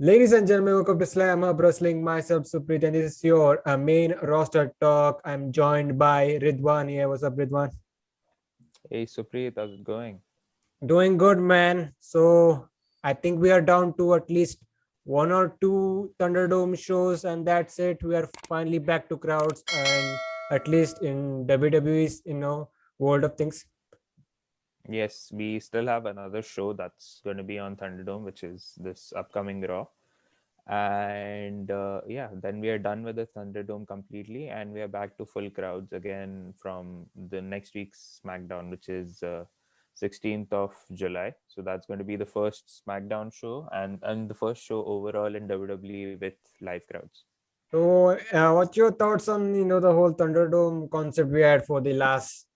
Ladies and gentlemen, welcome to Slamhub Wrestling. Myself, Supreet, and this is your main roster talk. I'm joined by Ridwan here. What's up, Ridwan? Hey Supreet, how's it going? Doing good, man. So I think we are down to at least one or two Thunderdome shows, and that's it. We are finally back to crowds, and at least in WWE's world of things. Yes, we still have another show that's going to be on Thunderdome, which is this upcoming Raw. And yeah, then we are done with the Thunderdome completely, and we are back to full crowds again from the next week's SmackDown, which is 16th of July. So that's going to be the first SmackDown show and the first show overall in WWE with live crowds. So, what's your thoughts on the whole Thunderdome concept we had for the last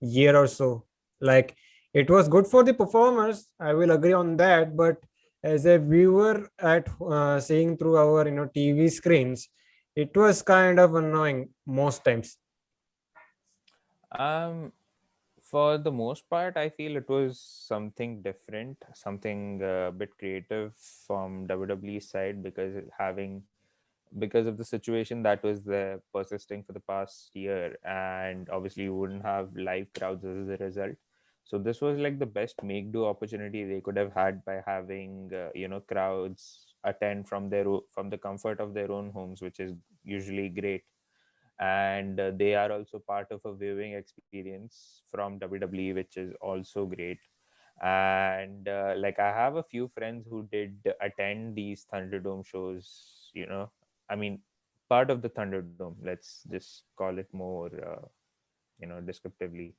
year or so? Like, it was good for the performers. I will agree on that. But as a viewer at seeing through our TV screens, it was kind of annoying most times. Um, For the most part, I feel it was something different, something a bit creative from WWE side because of the situation that was there persisting for the past year, and obviously you wouldn't have live crowds as a result. So this was like the best make do opportunity they could have had by having crowds attend from from the comfort of their own homes, which is usually great, and they are also part of a viewing experience from WWE, which is also great. And like I have a few friends who did attend these Thunderdome shows. I mean, part of the Thunderdome. Let's just call it more, descriptively.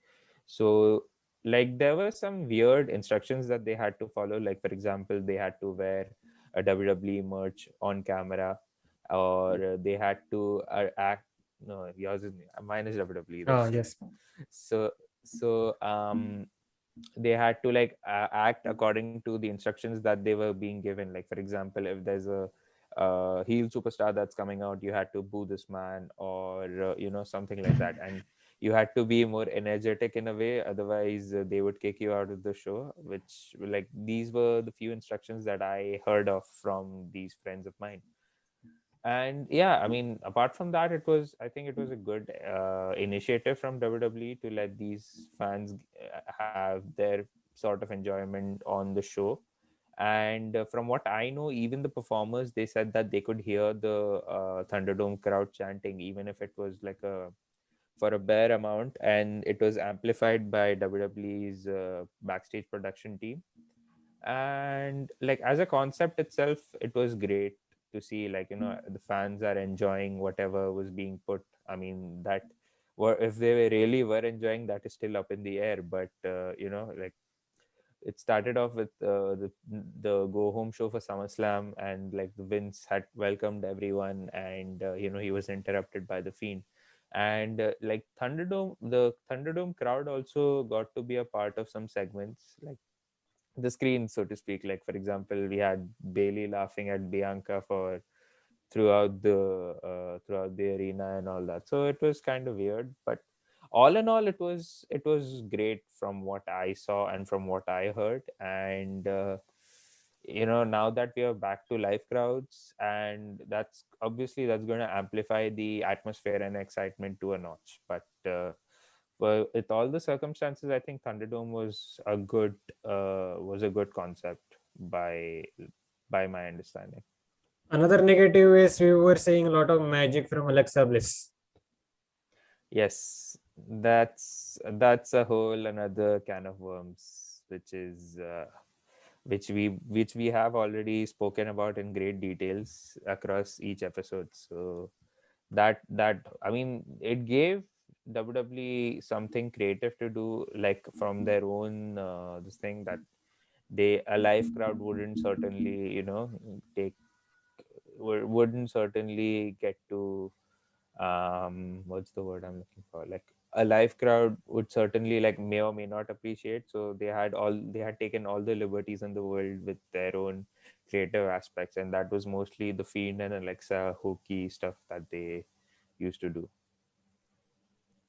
So, like, there were some weird instructions that they had to follow. Like, for example, they had to wear a WWE merch on camera, or they had to act. No, yours is mine is WWE. Oh, That's yes. so so. They had to like act according to the instructions that they were being given. Like, for example, if there's a heel superstar that's coming out, you had to boo this man, or something like that, and you had to be more energetic in a way, otherwise they would kick you out of the show. Which, like, these were the few instructions that I heard of from these friends of mine. And yeah, I mean, apart from that, I think it was a good initiative from WWE to let these fans have their sort of enjoyment on the show. And from what I know, even the performers, they said that they could hear the Thunderdome crowd chanting, even if it was like a for a bare amount, and it was amplified by WWE's backstage production team. And like, as a concept itself, it was great to see, like, the fans are enjoying whatever was being put. I mean, that were if they really were enjoying, that is still up in the air. But like, it started off with the go home show for SummerSlam, and like the Vince had welcomed everyone, and he was interrupted by the Fiend. And like, the Thunderdome crowd also got to be a part of some segments, like the screen, so to speak. Like, for example, we had Bayley laughing at Bianca for throughout the arena and all that. So it was kind of weird, but all in all, it was great from what I saw and from what I heard. And now that we are back to live crowds, and that's going to amplify the atmosphere and excitement to a notch. But well, with all the circumstances, I think Thunderdome was a good concept by my understanding. Another negative is we were seeing a lot of magic from Alexa Bliss. Yes, that's a whole another can of worms, which we have already spoken about in great details across each episode. So that I mean, it gave WWE something creative to do, like from their own this thing that a live crowd wouldn't certainly take wouldn't certainly get to what's the word I'm looking for, like a live crowd would certainly like may or may not appreciate. So they had taken all the liberties in the world with their own creative aspects, and that was mostly the Fiend and Alexa hokey stuff that they used to do.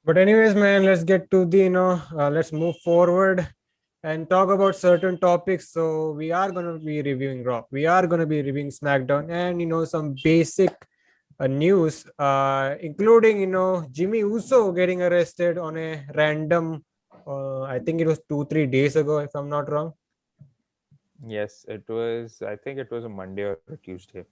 But anyways, man, let's get to the let's move forward. and talk about certain topics. So we are going to be reviewing Raw. We are going to be reviewing SmackDown, and some basic news, including Jimmy Uso getting arrested on a random. I think it was 2-3 days ago, if I'm not wrong. Yes, it was. I think it was a Monday or a Tuesday.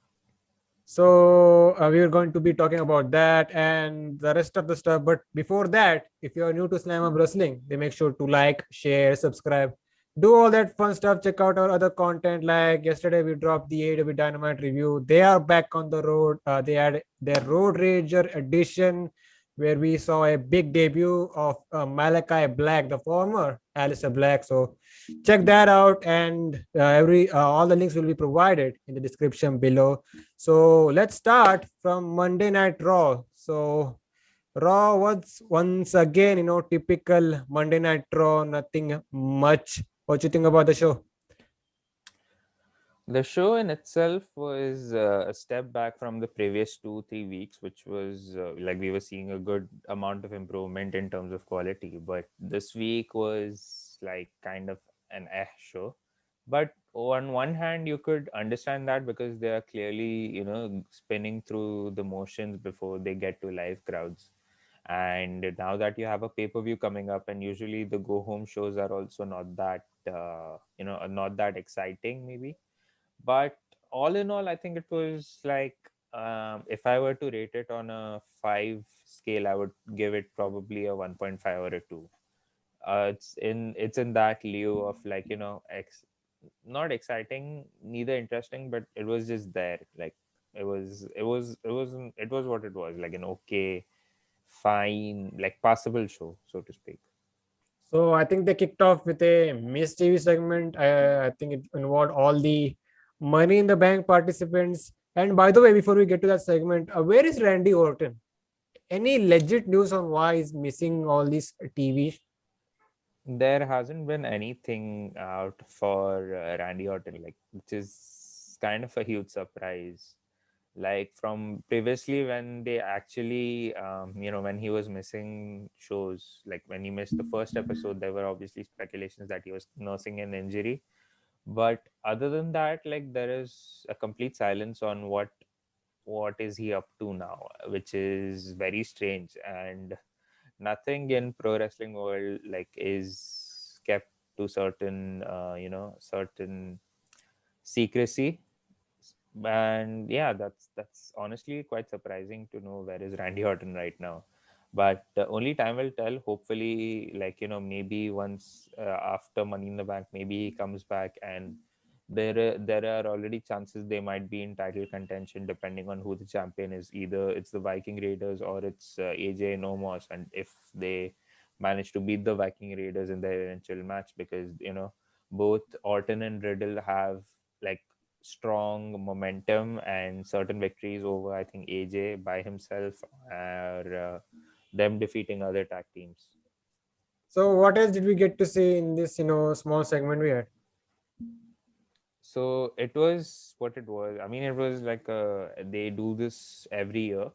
So we are going to be talking about that and the rest of the stuff. But before that, if you are new to Slamhub Wrestling, then make sure to like, share, subscribe, do all that fun stuff. Check out our other content. Like yesterday, we dropped the AEW Dynamite review. They are back on the road. They had their Road Rager edition, where we saw a big debut of Malachi Black, the former Alistair Black. So check that out, and every all the links will be provided in the description below. So let's start from Monday Night Raw. So Raw was once again, typical Monday Night Raw, nothing much. What you think about the show? The show in itself was a step back from the previous 2 3 weeks, which was like we were seeing a good amount of improvement in terms of quality. But this week was like kind of an show. But on one hand, you could understand that because they are clearly, spinning through the motions before they get to live crowds. And now that you have a pay-per-view coming up, and usually the go-home shows are also not that, not that exciting, maybe. But all in all, I think it was like, if I were to rate it on a 5 scale, I would give it probably a 1.5 or a 2. It's in that lieu of, like, not exciting, neither interesting, but it was just there. Like, it was what it was, like an okay, fine, like passable show, so to speak. So I think they kicked off with a Miz TV segment. I think it involved all the Money in the Bank participants. And by the way, before we get to that segment, where is Randy Orton? Any legit news on why he's missing all these TV? There hasn't been anything out for Randy Orton, like, which is kind of a huge surprise. Like, from previously, when they actually, when he was missing shows, like when he missed the first episode, there were obviously speculations that he was nursing an injury. But other than that, like, there is a complete silence on what is he up to now, which is very strange. And nothing in pro wrestling world, like, is kept to certain certain secrecy. And yeah, that's honestly quite surprising to know where is Randy Orton right now. But only time will tell. Hopefully, like, maybe once, after Money in the Bank, maybe he comes back, and there are already chances they might be in title contention, depending on who the champion is. Either it's the Viking Raiders or it's AJ and Omos, and if they manage to beat the Viking Raiders in their eventual match, because both Orton and Riddle have, like, strong momentum and certain victories over, I think, AJ by himself, or them defeating other tag teams. So what else did we get to see in this, small segment we had? So it was what it was. I mean, it was like, they do this every year.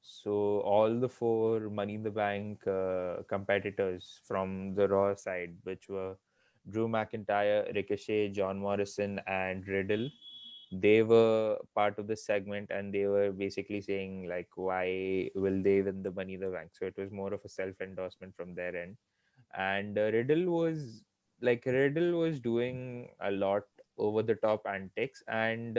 So all the four Money in the Bank competitors from the Raw side, which were Drew McIntyre, Ricochet, John Morrison, and Riddle, they were part of the segment, and they were basically saying, like, why will they win the Money in the Bank. So it was more of a self endorsement from their end. And Riddle was doing a lot over the top antics. And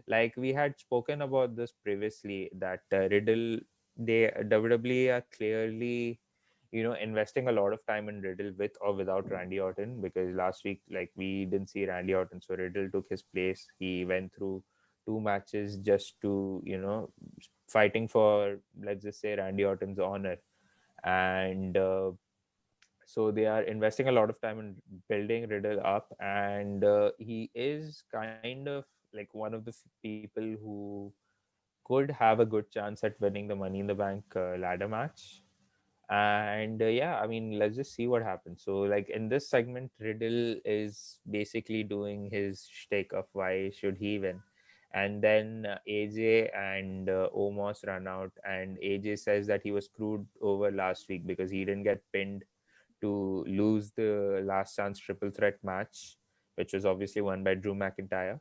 like, we had spoken about this previously, that Riddle, they WWE are clearly, investing a lot of time in Riddle with or without Randy Orton, because last week, like, we didn't see Randy Orton, so Riddle took his place. He went through 2 matches just to, fighting for, let's just say, Randy Orton's honor. And so they are investing a lot of time in building Riddle up, and he is kind of like one of the people who could have a good chance at winning the Money in the Bank ladder match. And yeah, I mean, let's just see what happens. So, like, in this segment, Riddle is basically doing his shtick of why should he win. And then AJ and Omos run out, and AJ says that he was screwed over last week because he didn't get pinned to lose the last chance triple threat match, which was obviously won by Drew McIntyre.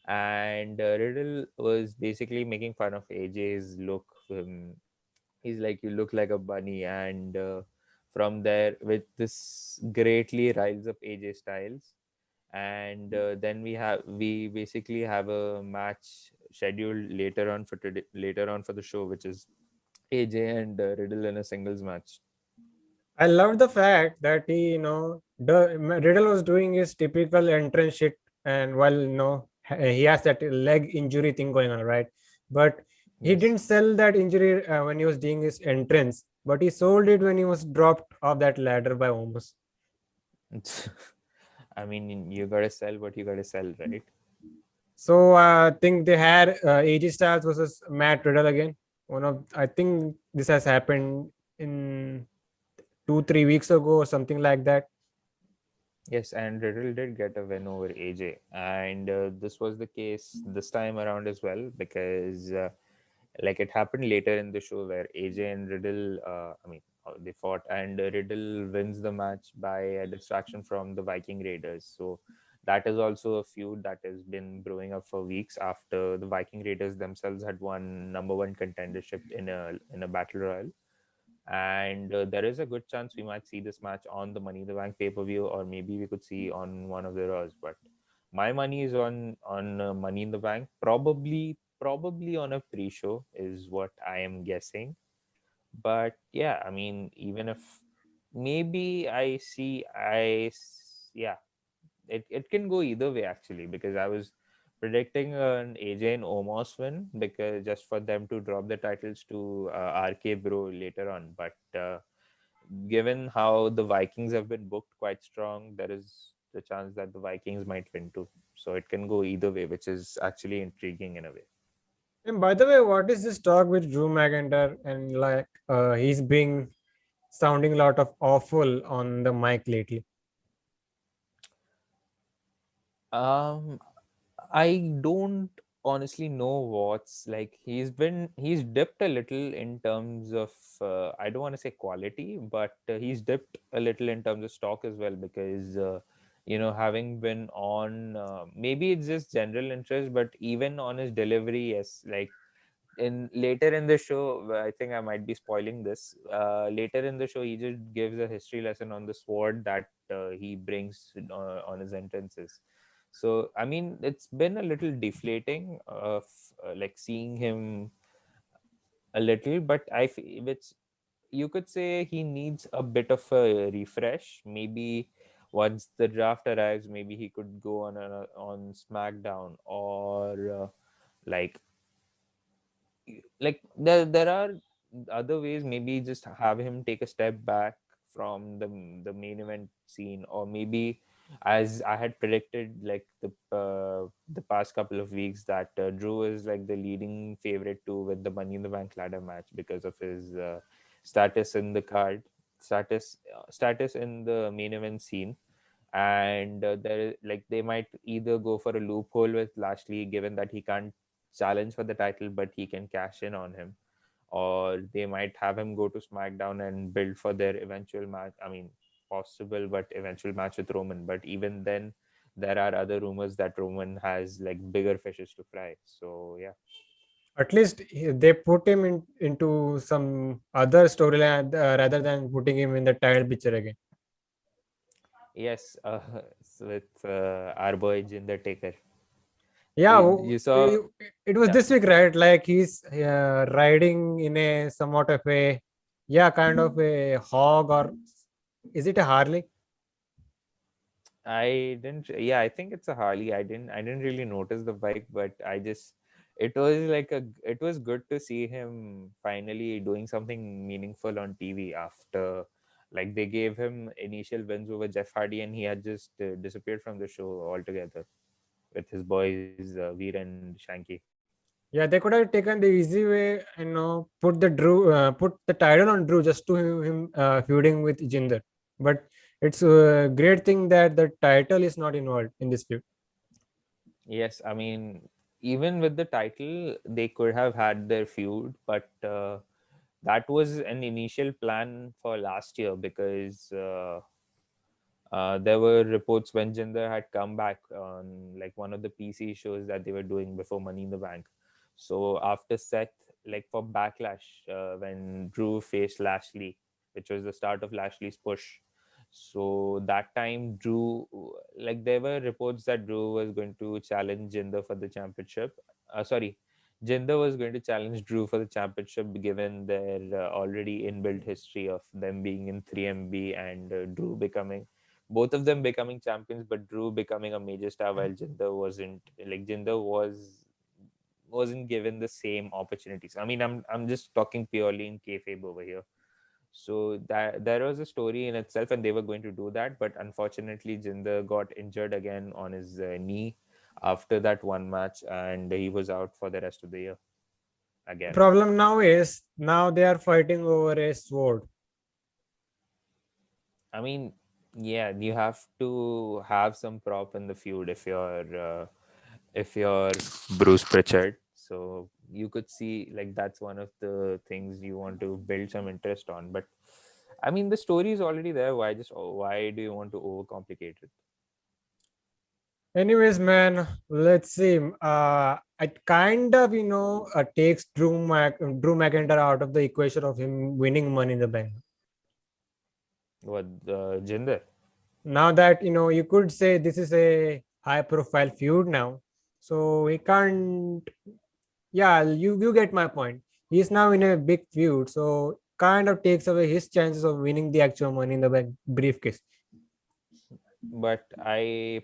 And Riddle was basically making fun of AJ's look. He's like, "You look like a bunny," and from there, with this greatly riles up AJ Styles. And then we basically have a match scheduled later on for the show, which is AJ and Riddle in a singles match. I love the fact that the Riddle was doing his typical entrance shit, and while he has that leg injury thing going on, right? But he Yes. didn't sell that injury when he was doing his entrance, but he sold it when he was dropped off that ladder by Omos. I mean, you gotta sell what you gotta sell, right? So I think they had AJ Styles versus Matt Riddle again. I think this has happened in 2-3 weeks ago or something like that. Yes, and Riddle did get a win over AJ, and this was the case this time around as well, because like it happened later in the show where AJ and Riddle, they fought, and Riddle wins the match by a distraction from the Viking Raiders. So that is also a feud that has been brewing up for weeks after the Viking Raiders themselves had won number one contendership in a battle royal. And there is a good chance we might see this match on the Money in the Bank pay per view, or maybe we could see on one of the Raws. But my money is on Money in the Bank. Probably on a pre-show is what I am guessing. But yeah, I mean, even if maybe yeah, it can go either way actually, because I was predicting an AJ and Omos win, because just for them to drop the titles to RK Bro later on. But given how the Vikings have been booked quite strong, there is the chance that the Vikings might win too. So it can go either way, which is actually intriguing in a way. And by the way, what is this talk with Drew McIntyre? And like, he's been sounding a lot of awful on the mic lately. Um, I don't honestly know what's like. He's dipped a little in terms of I don't want to say quality, but he's dipped a little in terms of stock as well, because having been on maybe it's just general interest, but even on his delivery, yes, like in later in the show, I think I might be spoiling this. Later in the show, he just gives a history lesson on the sword that he brings on his entrances. So I mean, it's been a little deflating of like seeing him a little, but which you could say he needs a bit of a refresh. Maybe once the draft arrives, maybe he could go on SmackDown, or like there are other ways. Maybe just have him take a step back from the main event scene, or maybe, as I had predicted, like the past couple of weeks, that Drew is like the leading favorite to with the Money in the Bank ladder match because of his status in the card, status in the main event scene. And like they might either go for a loophole with Lashley, given that he can't challenge for the title but he can cash in on him, or they might have him go to SmackDown and build for their eventual match. I mean, possible but eventual match with Roman. But even then, there are other rumors that Roman has like bigger fishes to fry. So yeah. At least they put him into some other storyline rather than putting him in the title picture again. Yes, with our boy Jinder Taker. Yeah, You saw, it was yeah. this week, right? Like he's riding in a somewhat of a, yeah, kind of a hog, or is it a Harley? I didn't. Yeah, I think it's a Harley. I didn't really notice the bike, but it was like it was good to see him finally doing something meaningful on TV after, like, they gave him initial wins over Jeff Hardy, and he had just disappeared from the show altogether with his boys Veer and Shanky. Yeah, they could have taken the easy way, put the title on Drew just to him feuding with Jinder. But it's a great thing that the title is not involved in this feud. Yes, I mean, even with the title, they could have had their feud, but that was an initial plan for last year because there were reports when Jinder had come back on like one of the PC shows that they were doing before Money in the Bank. So after Seth, like for Backlash, when Drew faced Lashley, which was the start of Lashley's push. So that time, Drew, like there were reports that Drew was going to challenge Jinder for the championship. Sorry, Jinder was going to challenge Drew for the championship given their already inbuilt history of them being in 3MB and Drew becoming both of them becoming champions, but Drew becoming a major star while Jinder wasn't. Like Jinder wasn't given the same opportunities. I mean, I'm just talking purely in kayfabe over here. So that there was a story in itself, and they were going to do that, but unfortunately, Jinder got injured again on his knee after that one match, and he was out for the rest of the year The again. problem now is now they are fighting over a sword. I mean, yeah, you have to have some prop in the feud if you're Bruce Pritchard. So you could see like that's one of the things you want to build some interest on. But I mean, the story is already there. Why do you want to overcomplicate it? Anyways, man, let's see. It kind of takes Drew McIntyre out of the equation of him winning Money in the Bank. What Jinder? Now that you could say this is a high-profile feud now, so he can't. Yeah, you get my point. He's now in a big feud, so kind of takes away his chances of winning the actual Money in the Bank briefcase. But I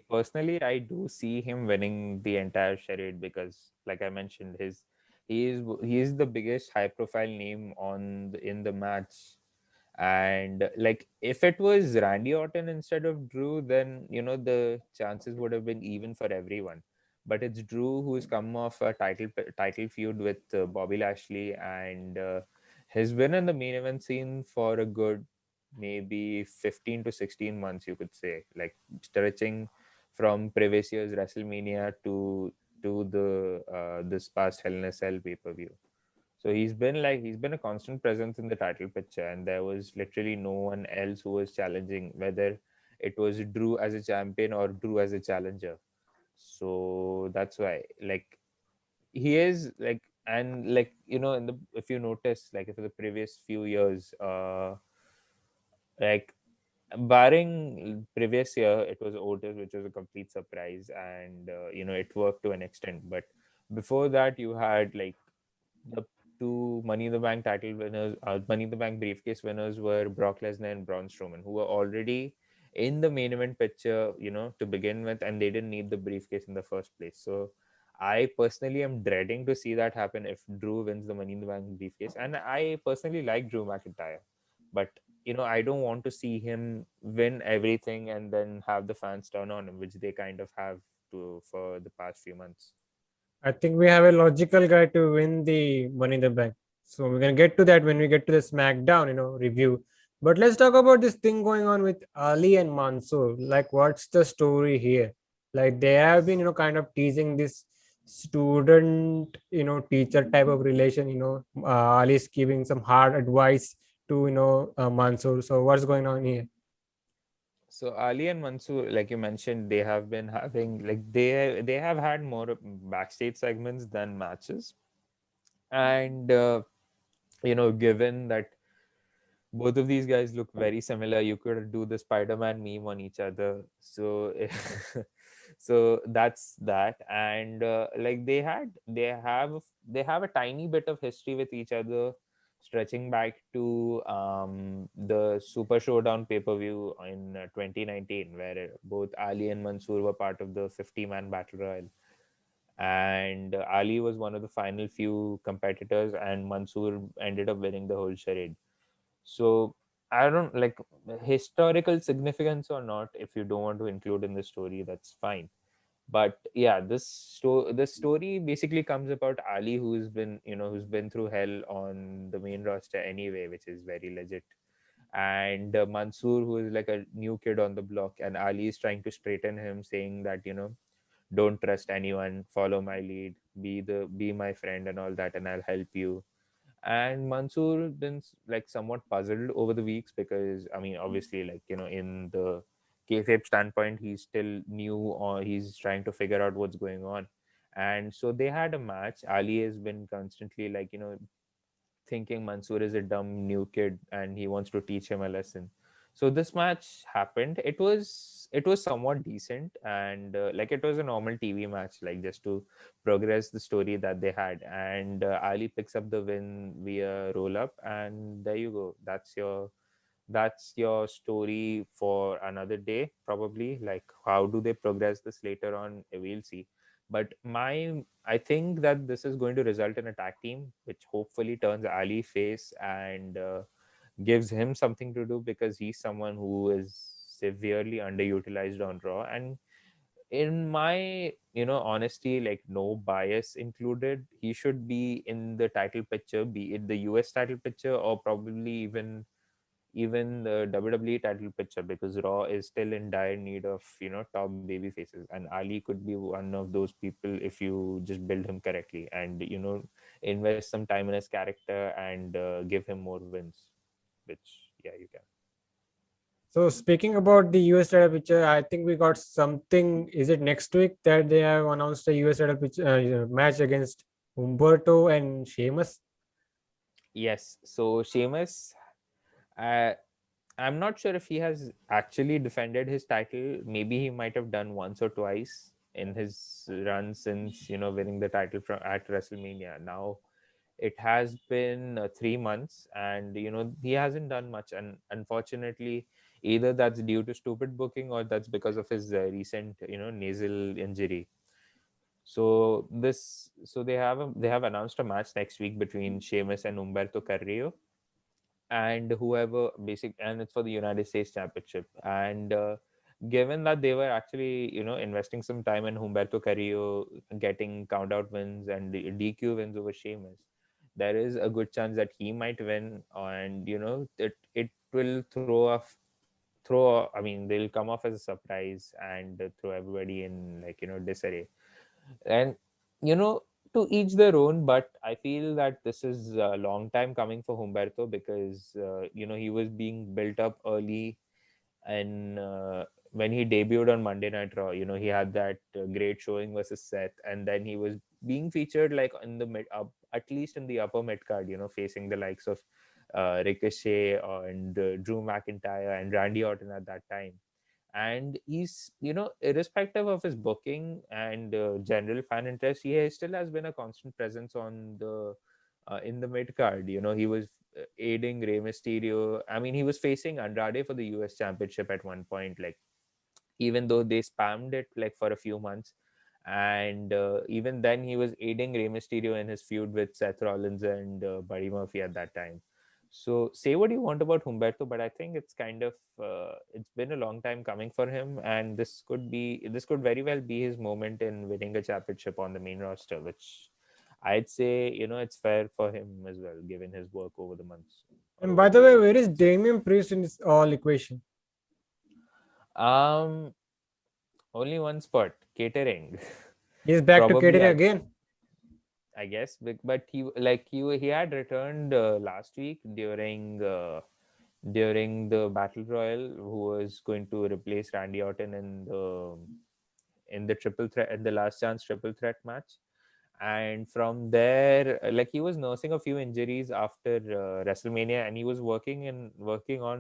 do see him winning the entire charade because, like I mentioned, he is the biggest high profile name in the match. And like if it was Randy Orton instead of Drew, then the chances would have been even for everyone. But it's Drew who's come off a title feud with Bobby Lashley, and has been in the main event scene for a good maybe 15 to 16 months, you could say, like stretching from previous year's WrestleMania to the this past Hell in a Cell pay-per-view. So he's been a constant presence in the title picture, and there was literally no one else who was challenging, whether it was Drew as a champion or Drew as a challenger. So that's why, like, he is like, and like in the if you notice, like, for the previous few years, like barring previous year, it was Otis, which was a complete surprise, and it worked to an extent. But before that, you had like the two Money in the Bank title winners, Money in the Bank briefcase winners were Brock Lesnar and Braun Strowman, who were already in the main event picture, to begin with, and they didn't need the briefcase in the first place. So I personally am dreading to see that happen if Drew wins the Money in the Bank briefcase. And I personally like Drew McIntyre, but I don't want to see him win everything and then have the fans turn on him, which they kind of have to for the past few months. I think we have a logical guy to win the Money in the Bank. So we're gonna get to that when we get to the SmackDown, review. But let's talk about this thing going on with Ali and Mansoor. Like, what's the story here? Like, they have been, kind of teasing this student, teacher type of relation. Ali is giving some hard advice to, Mansoor. So what's going on here? So Ali and Mansoor, like you mentioned, they have been having like they have had more backstage segments than matches, and given that both of these guys look very similar, you could do the Spider-Man meme on each other. So so that's that, and like they have a tiny bit of history with each other, stretching back to the Super Showdown pay-per-view in 2019, where both Ali and Mansoor were part of the 50-man battle royal, and Ali was one of the final few competitors, and Mansoor ended up winning the whole charade. So I don't like historical significance or not. If you don't want to include in the story, that's fine. But yeah, this story basically comes about Ali, who's been through hell on the main roster anyway, which is very legit. And Mansoor, who is like a new kid on the block, and Ali is trying to straighten him, saying that don't trust anyone, follow my lead, be my friend, and all that, and I'll help you. And Mansoor been like somewhat puzzled over the weeks because I mean, obviously, like in the kayfabe standpoint, he's still new or he's trying to figure out what's going on. And so they had a match. Ali has been constantly like thinking Mansoor is a dumb new kid and he wants to teach him a lesson. So this match happened. It was somewhat decent and like it was a normal TV match, like just to progress the story that they had. And Ali picks up the win via roll up, and there you go. That's your story for another day, probably. Like, how do they progress this later on? We'll see. But I think that this is going to result in a tag team, which hopefully turns Ali face and gives him something to do, because he's someone who is severely underutilized on Raw. And in my honesty, like no bias included, he should be in the title picture, be it the US title picture or probably even the WWE title picture, because Raw is still in dire need of top baby faces, and Ali could be one of those people if you just build him correctly and invest some time in his character and give him more wins, which yeah, you can. So speaking about the US title picture, I think we got something. Is it next week that they have announced a US title picture, match against Humberto and Sheamus? Yes, so Sheamus, uh, I'm not sure if he has actually defended his title. Maybe he might have done once or twice in his run since winning the title from at WrestleMania. Now it has been 3 months, and he hasn't done much. And unfortunately, either that's due to stupid booking or that's because of his recent nasal injury. So they have announced a match next week between Sheamus and Humberto Carrillo, and whoever basic and it's for the United States Championship. And given that they were actually investing some time in Humberto Carrillo getting count out wins and the DQ wins over Sheamus, there is a good chance that he might win, and it will I mean, they'll come off as a surprise and throw everybody in like disarray. And you know to each their own, but I feel that this is a long time coming for Humberto, because he was being built up early. And when he debuted on Monday Night Raw, he had that great showing versus Seth, and then he was being featured like in the mid up, at least in the upper mid card, facing the likes of Ricochet and Drew McIntyre and Randy Orton at that time. And he's irrespective of his booking and general fan interest, he still has been a constant presence on the in the mid card. He was aiding Rey Mysterio. I mean, he was facing Andrade for the US Championship at one point, like even though they spammed it like for a few months. And even then, he was aiding Rey Mysterio in his feud with Seth Rollins and Buddy Murphy at that time. So say what you want about Humberto, but I think it's kind of it's been a long time coming for him, and this could very well be his moment in winning a championship on the main roster, which I'd say it's fair for him as well, given his work over the months or And over by the the way, years. where is Damian Priest in this all equation? Um, Only one spot, catering. He's back to Probably, catering again. I guess, but he had returned last week during the Battle Royal, who was going to replace Randy Orton in the triple threat, in the last chance triple threat match. And from there, like he was nursing a few injuries after WrestleMania, and he was working on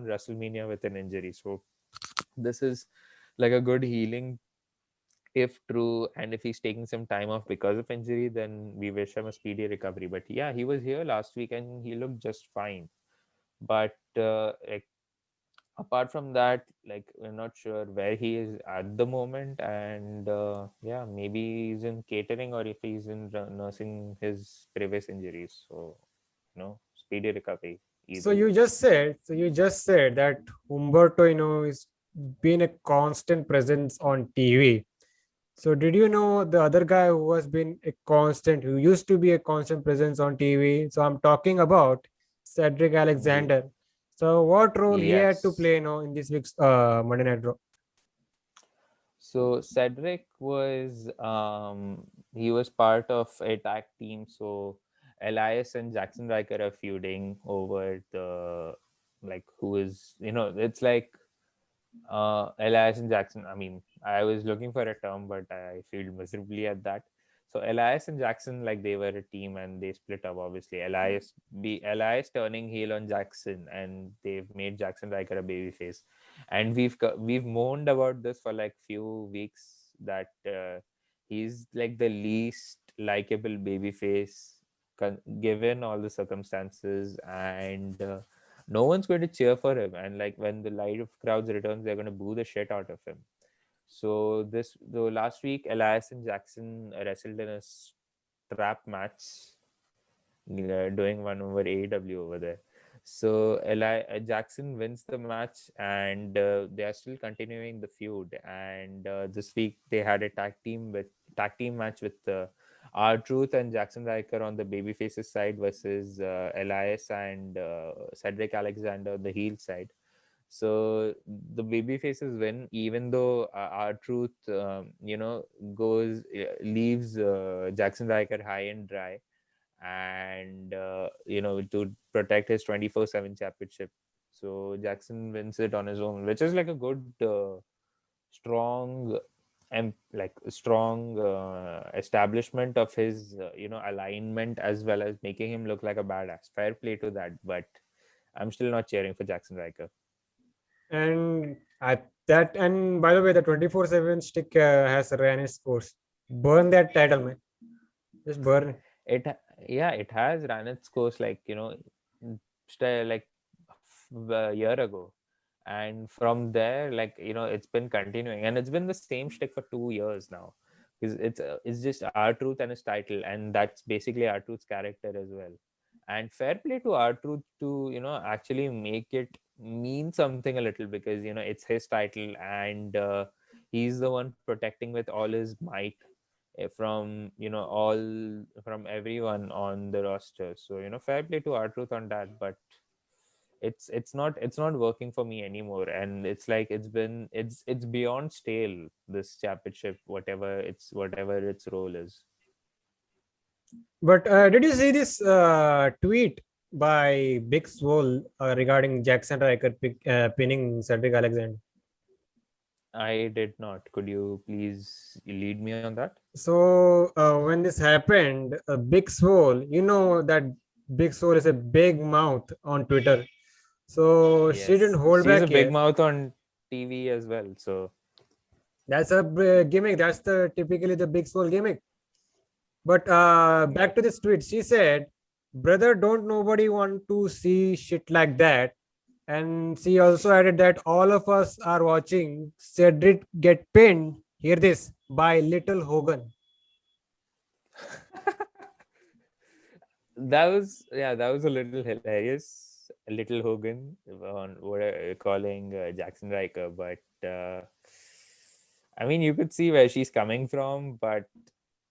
WrestleMania with an injury. So this is like a good healing, if true. And if he's taking some time off because of injury, then we wish him a speedy recovery. But yeah, he was here last week and he looked just fine. But like apart from that, like we're not sure where he is at the moment. And yeah, maybe he's in catering, or if he's in nursing his previous injuries. So speedy recovery So either you way. just said, that Humberto, is been a constant presence on TV. So did you know the other guy who has been a constant, who used to be a constant presence on TV? So I'm talking about Cedric Ye- Alexander. So what role he had to yes. play, in this week's Monday Night Raw? So Cedric was he was part of a tag team. So Elias and Jackson Ryker are feuding over the, like, who is, it's like Elias and Jackson. I mean, I was looking for a term, but I failed miserably at that. So Elias and Jackson, like, they were a team and they split up. Obviously, Elias turning heel on Jackson, and they've made Jackson Ryker a babyface. And we've moaned about this for like few weeks, that he's like the least likable babyface, given all the circumstances, and no one's going to cheer for him. And like, when the light of crowds returns, they're going to boo the shit out of him. So the last week, Elias and Jackson wrestled in a strap match, doing one over AEW over there. So Jackson wins the match, and they are still continuing the feud. And this week they had a tag team match with R-Truth and Jackson Ryker on the babyfaces side versus Elias and Cedric Alexander on the heel side. So the baby faces win, even though R-Truth, goes leaves Jackson Ryker high and dry, and to protect his 24/7 championship. So Jackson wins it on his own, which is like a good, strong, and like strong establishment of his alignment, as well as making him look like a badass. Fair play to that, but I'm still not cheering for Jackson Ryker. And and by the way, the 24/7 stick has ran its course. Burn that title, man. Just burn it. It has ran its course, like, like a year ago, and from there, like, it's been continuing, and it's been the same shtick for 2 years now, because it's just R-Truth and his title, and that's basically R-Truth's character as well. And fair play to R-Truth to actually make it mean something a little, because it's his title, and he's the one protecting with all his might, from from everyone on the roster. So fair play to R-Truth on that, but it's not working for me anymore, and it's like it's beyond stale, this championship, whatever its role is. But did you see this tweet by Big Swole regarding Jackson Ryker pinning Cedric Alexander? I did not. Could you please lead me on that? So when this happened, Big Swole, you know that Big Swole is a big mouth on Twitter. So she didn't Yes, hold she's back a big here. mouth on TV as well, so That's a gimmick. That's the typically the Big Swole gimmick. But back to this tweet, she said, "Brother, don't nobody want to see shit like that." And she also added that all of us are watching Cedric get pinned. Hear this by Little Hogan. that was a little hilarious. Little Hogan on what calling Jackson Riker, but I mean, you could see where she's coming from, but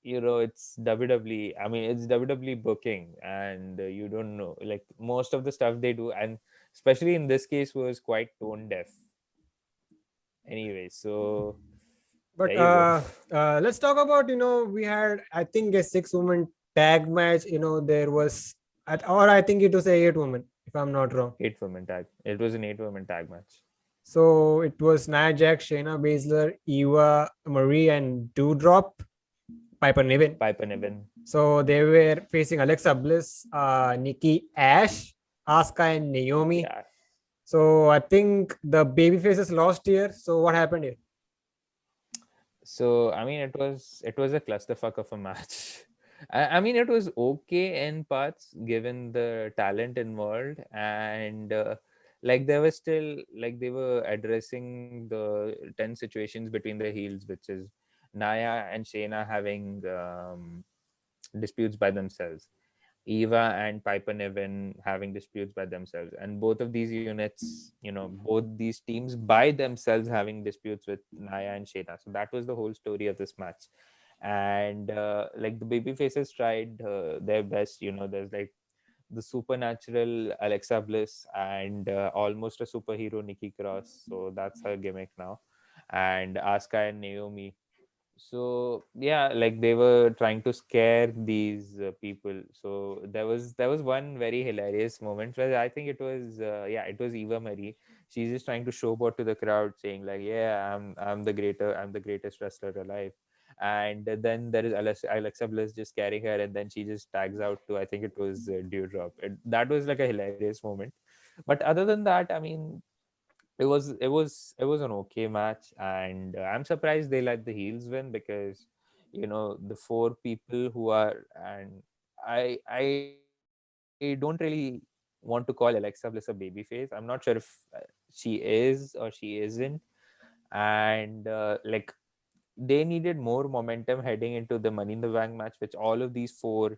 it's WWE. I mean, it's WWE booking, and you don't know, like, most of the stuff they do, and especially in this case, was quite tone deaf. Anyway, so But there you go. let's talk about we had I think a 6-woman tag match. There was or I think it was a 8-woman if I'm not wrong. 8 women tag. It was an 8 women tag match. So it was Nia Jax, Shayna Baszler, Eva Marie, and Doudrop, Piper Niven. Piper Niven. So they were facing Alexa Bliss, Nikki Ash, Asuka, and Naomi. Yeah. So I think the baby faces lost here. So what happened here? So I mean, it was a clusterfuck of a match. I mean, it was okay in parts given the talent involved, and like, there was still, like, they were addressing the tense situations between the heels, which is Naya and Shayna having disputes by themselves, Eva and Piper Niven having disputes by themselves, and both of these units, both these teams by themselves having disputes with Naya and Shayna. So that was the whole story of this match. And like, the baby faces tried their best. There's like the supernatural Alexa Bliss and almost a superhero Nikki Cross. So that's her gimmick now. And Asuka and Naomi. So yeah, like they were trying to scare these people. So there was one very hilarious moment where I think it was it was Eva Marie. She's just trying to showboat to the crowd, saying like, "Yeah, I'm the greatest wrestler alive." And then there is Alexa Bliss just carrying her, and then she just tags out to, I think it was Doudrop. That was like a hilarious moment. But other than that, I mean, it was an okay match, and I'm surprised they let the heels win, because the four people who are, and I don't really want to call Alexa Bliss a babyface. I'm not sure if she is or she isn't. And like, they needed more momentum heading into the Money in the Bank match, which all of these four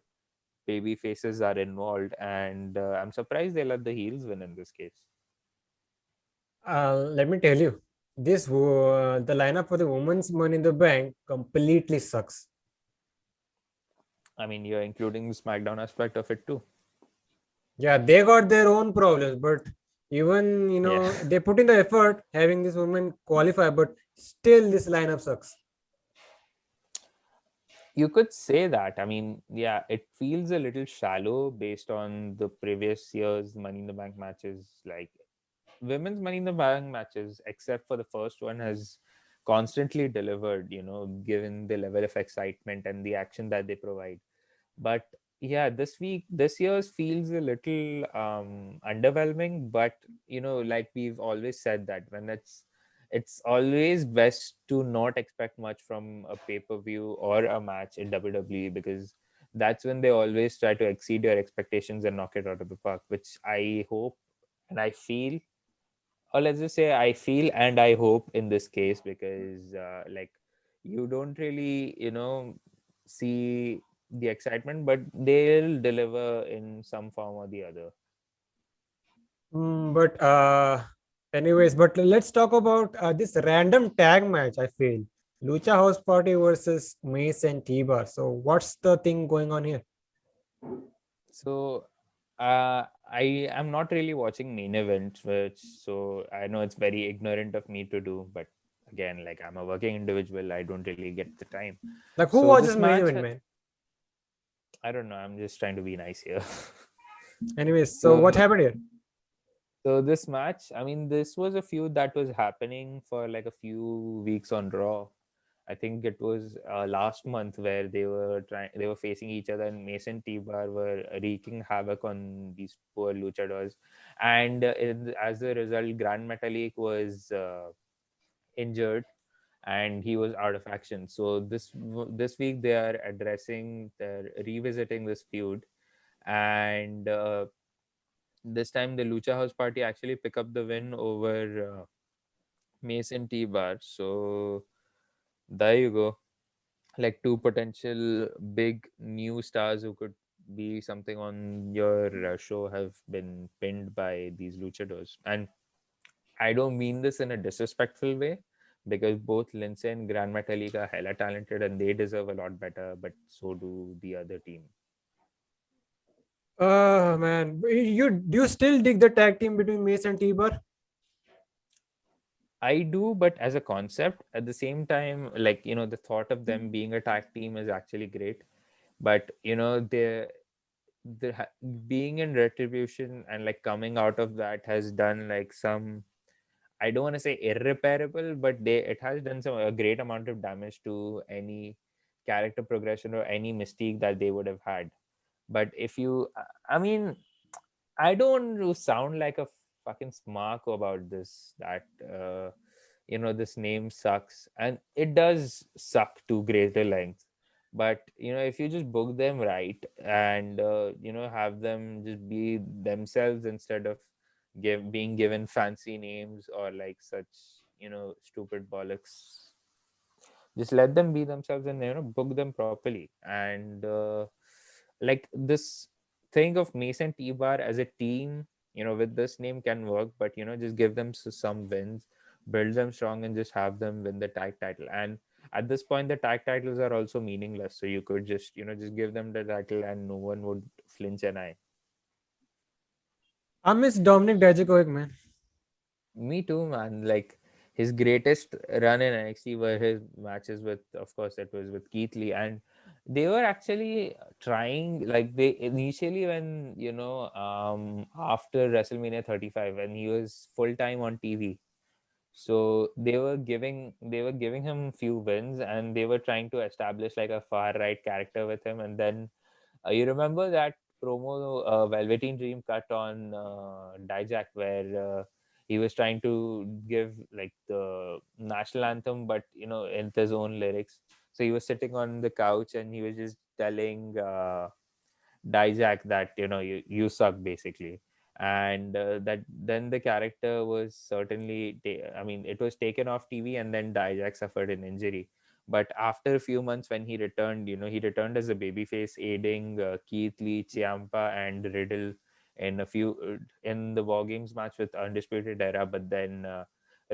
baby faces are involved, and I'm surprised they let the heels win in this case. Let me tell you, the lineup for the women's Money in the Bank completely sucks. I mean, you're including the SmackDown aspect of it too. Yeah, they got their own problems, but even Yeah. they put in the effort having this woman qualify, but still this lineup sucks. You could say that. I mean, yeah, it feels a little shallow based on the previous year's Money in the Bank matches. Like, women's Money in the Bank matches, except for the first one, has constantly delivered, given the level of excitement and the action that they provide. But yeah, this year's feels a little underwhelming. But like we've always said, that when it's always best to not expect much from a pay-per-view or a match in WWE, because that's when they always try to exceed your expectations and knock it out of the park, which I hope and I feel, or let's just say I feel and I hope in this case, because like, you don't really see the excitement, but they'll deliver in some form or the other. But anyways, but let's talk about this random tag match. I feel Lucha House Party versus Mace and T-Bar. So what's the thing going on here? So I am not really watching main events, which, so I know it's very ignorant of me to do, but again, like, I'm a working individual, I don't really get the time. Like who So watches this main match, event, man? I don't know, I'm just trying to be nice here. Anyways, so what so happened here? So this match, I mean, this was a feud that was happening for like a few weeks on Raw. I think it was last month, where they were facing each other, and Mason T-Bar were wreaking havoc on these poor luchadors, and as a result, Grand Metalik was injured, and he was out of action. So this week they're revisiting this feud, and this time the Lucha House Party actually pick up the win over Mace and T-Bar. So there you go. Like, two potential big new stars who could be something on your show have been pinned by these luchadors. And I don't mean this in a disrespectful way, because both Lindsay and Gran Metalik are hella talented and they deserve a lot better, but so do the other team. Man, you do you still dig the tag team between Mace and T-Bar? I do, but as a concept, at the same time, like, the thought of them being a tag team is actually great. But the being in retribution and like coming out of that has done like some, I don't want to say irreparable, but it has done some a great amount of damage to any character progression or any mystique that they would have had. But if you, I mean, I don't want to sound like a fucking smark about this, that this name sucks, and it does suck to greater length. But if you just book them right, and have them just be themselves, instead of being given fancy names or like such stupid bollocks, just let them be themselves, and book them properly. And like, this thing of Mason T-Bar as a team, with this name can work, but just give them some wins, build them strong, and just have them win the tag title. And at this point, the tag titles are also meaningless, so you could just give them the title and no one would flinch an eye. I miss Dominic Dijakovic, man. Me too, man. Like, his greatest run in NXT were his matches with, of course, it was with Keith Lee, and they were actually trying, like, they initially, when after WrestleMania 35, when he was full time on TV, so they were giving him few wins, and they were trying to establish like a far right character with him. And then you remember that promo, Velveteen Dream cut on Dijak, where he was trying to give like the national anthem, but in his own lyrics. So he was sitting on the couch and he was just telling Dijak that you suck, basically. And that then the character was certainly I mean, it was taken off TV, and then Dijak suffered an injury. But after a few months, when he returned, he returned as a babyface, aiding Keith Lee, Ciampa, and Riddle in the War Games match with Undisputed Era. But then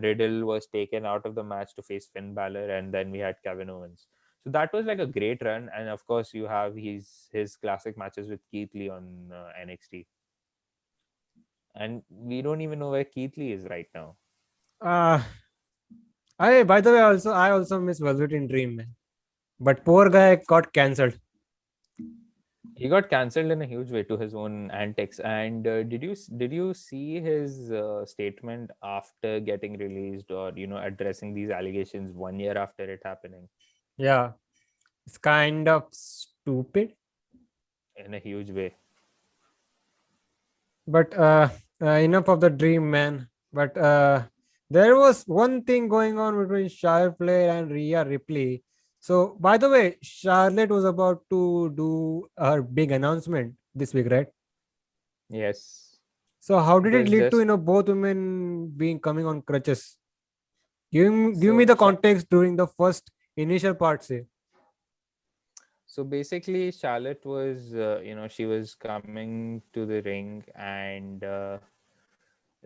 Riddle was taken out of the match to face Finn Balor, and then we had Kevin Owens. So that was like a great run, and of course you have his classic matches with Keith Lee on NXT, and we don't even know where Keith Lee is right now. Uh, I by the way, I also miss Velveteen Dream, man. But poor guy got cancelled. He got cancelled in a huge way to his own antics. And did you see his statement after getting released, or addressing these allegations 1 year after it happening? Yeah, it's kind of stupid. In a huge way. But enough of the dream, man. But there was one thing going on between Charlotte Flair and Rhea Ripley. So, by the way, Charlotte was about to do her big announcement this week, right? Yes, So, how it did it was lead to just both women being coming on crutches? Give me so the context during the first initial part, say. So basically, Charlotte was, she was coming to the ring, and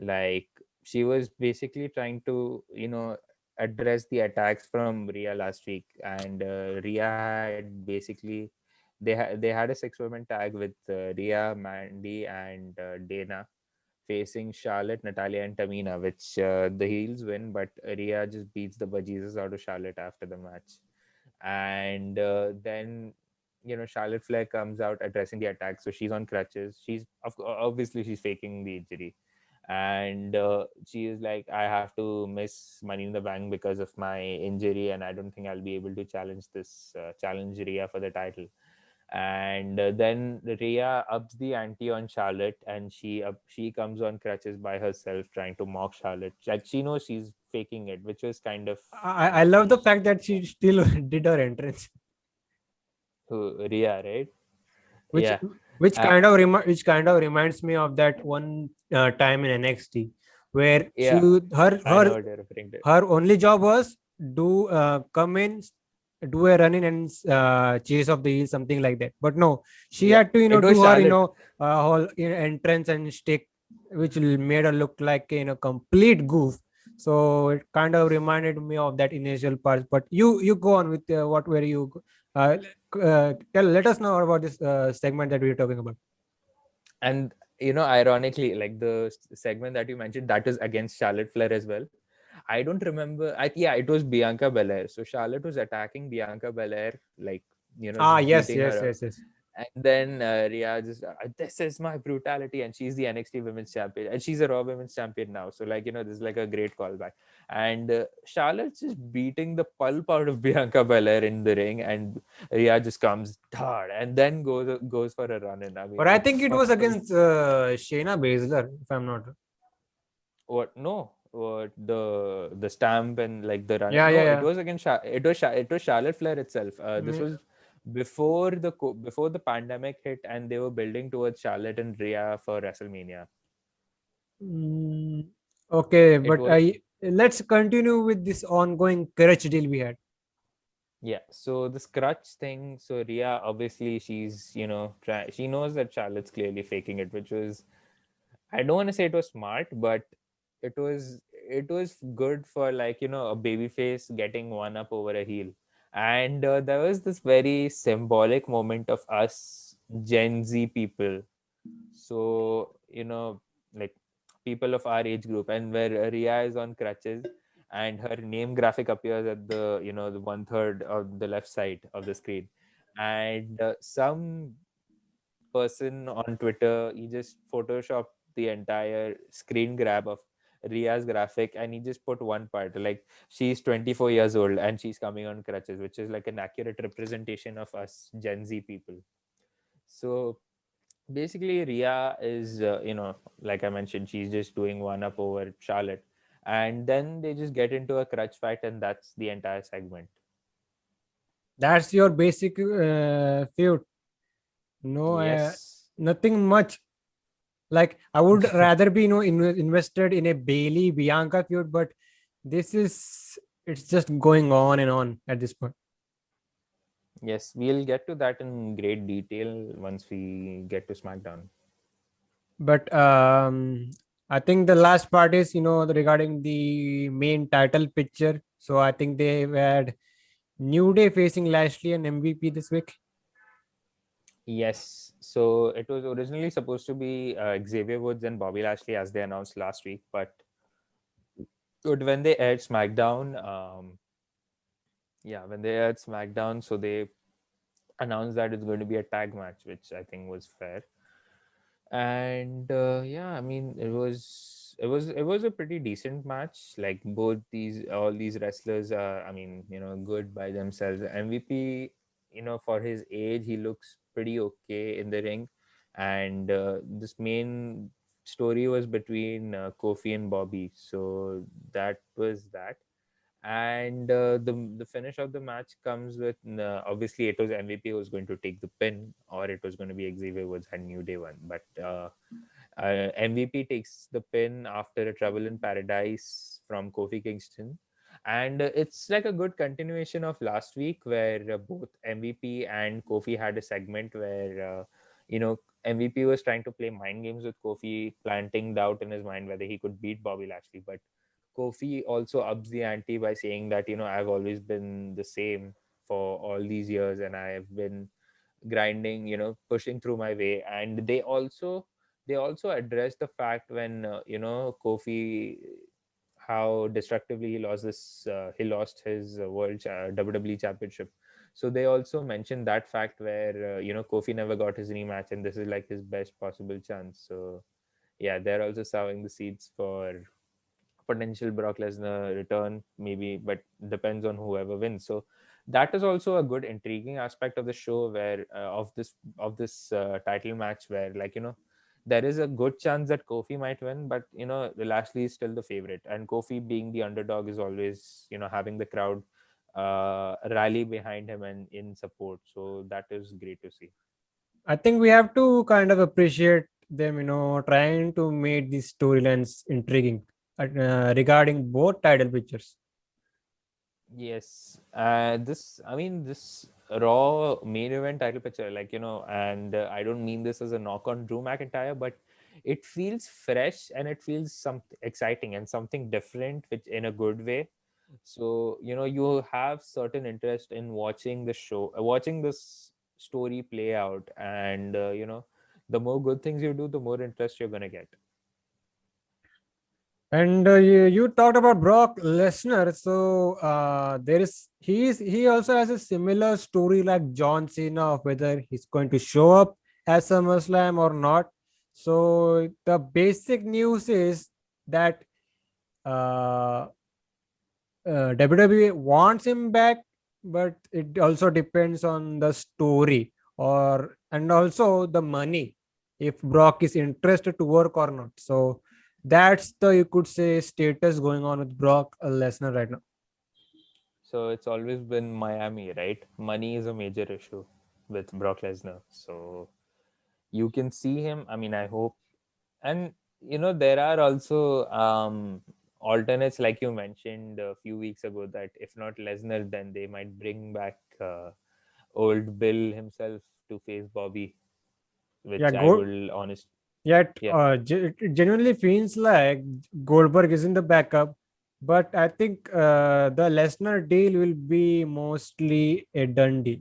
like she was basically trying to, address the attacks from Rhea last week. And Rhea had basically, they had a 6 women tag with Rhea, Mandy, and Dana, facing Charlotte, Natalia, and Tamina, which the heels win, but Rhea just beats the bejesus out of Charlotte after the match. And then Charlotte Flair comes out addressing the attack, so she's on crutches. Obviously she's faking the injury, and she is like, I have to miss Money in the Bank because of my injury, and I don't think I'll be able to challenge Rhea for the title. And then Rhea ups the ante on Charlotte, and she comes on crutches by herself, trying to mock Charlotte. Like, she knows she's faking it, which was kind of I love the funny. fact that she still did her entrance. Rhea, right? which Yeah. which uh, kind of reminds me of that one time in NXT where she yeah, her I know her what you're referring to. her only job was do come in, do a run in and chase of the heel, something like that. But no, she Yeah, had to it was do her Charlotte. whole entrance and stick, which made her look like complete goof. So it kind of reminded me of that initial part. But you go on with what were you uh, let us know about this segment that we are talking about. And ironically, like the segment that you mentioned, that is against Charlotte Flair as well. I don't remember. Yeah, it was Bianca Belair. So Charlotte was attacking Bianca Belair, like, Ah, just yes, beating yes, her up. yes, yes. And then Rhea just, this is my brutality, and she's the NXT Women's Champion, and she's a Raw Women's Champion now. So, like, this is like a great callback. And Charlotte's just beating the pulp out of Bianca Belair in the ring, and Rhea just comes hard, and then goes for a run in. I But mean, I it think it was was against Shayna Baszler, if I'm not. what? No, what the stamp and like the run Yeah, in? yeah, No, it yeah. was against it was Charlotte Flair itself. This Mm, was before the pandemic hit, and they were building towards Charlotte and Rhea for WrestleMania. mm, okay, It but was I let's continue with this ongoing crutch deal we had. Yeah. So this crutch thing. So Rhea, obviously, she's she knows that Charlotte's clearly faking it, which was, I don't want to say it was smart, but it was good for, like, a baby face getting one up over a heel. And there was this very symbolic moment of us Gen Z people. So, like, people of our age group, and where Rhea is on crutches, and her name graphic appears at the the 1/3 of the left side of the screen, and some person on Twitter, he just photoshopped the entire screen grab of Ria's graphic, and he just put one part like she's 24 years old and she's coming on crutches, which is like an accurate representation of us Gen Z people. So basically, Rhea is, like I mentioned, she's just doing one up over Charlotte, and then they just get into a crutch fight, and that's the entire segment. That's your basic feud. No, Yes. nothing much. Like I would rather be invested in a Bayley Bianca feud, but this is it's just going on and on at this point. Yes, we'll get to that in great detail once we get to SmackDown. But I think the last part is regarding the main title picture. So I think they had New Day facing Lashley and MVP this week. Yes, so it was originally supposed to be Xavier Woods and Bobby Lashley as they announced last week, but when they aired SmackDown, when they aired SmackDown, so they announced that it's going to be a tag match, which I think was fair. And I mean, it was a pretty decent match. Like both these all these wrestlers are, I mean, good by themselves. MVP, for his age, he looks pretty okay in the ring. And this main story was between Kofi and Bobby, so that was that. And the finish of the match comes with, obviously it was MVP who was going to take the pin, or it was going to be Xavier Woods and New Day one, but MVP takes the pin after a Trouble in Paradise from Kofi Kingston. And it's like a good continuation of last week, where both MVP and Kofi had a segment where MVP was trying to play mind games with Kofi, planting doubt in his mind whether he could beat Bobby Lashley. But Kofi also ups the ante by saying that, I've always been the same for all these years, and I have been grinding, pushing through my way. And they also address the fact when Kofi, how destructively he lost his WWE championship. So they also mentioned that fact where Kofi never got his rematch, and this is like his best possible chance. So yeah, they're also sowing the seeds for potential Brock Lesnar return, maybe, but depends on whoever wins. So that is also a good intriguing aspect of the show, where of this title match, where, like, there is a good chance that Kofi might win, but Lashley is still the favorite, and Kofi being the underdog is always having the crowd rally behind him and in support. So that is great to see. I think we have to kind of appreciate them, trying to make these storylines intriguing regarding both title pictures. Yes, this Raw main event title picture, like, and I don't mean this as a knock on Drew McIntyre, but it feels fresh and it feels something exciting and something different, which in a good way. So, you have certain interest in watching the show, watching this story play out, and the more good things you do, the more interest you're gonna get. And you talked about Brock Lesnar, so he also has a similar story like John Cena of whether he's going to show up at SummerSlam or not. So the basic news is that uh, WWE wants him back, but it also depends on the story and also the money, if Brock is interested to work or not. So that's the, you could say, status going on with Brock Lesnar right now. So it's always been Miami, right? Money is a major issue with Brock Lesnar. So you can see him. I mean, I hope. And there are also alternates, like you mentioned a few weeks ago, that if not Lesnar, then they might bring back old Bill himself to face Bobby, Yeah, which I will honest. yet Yeah, it genuinely feels like Goldberg is in the backup, but I think the Lesnar deal will be mostly a done deal.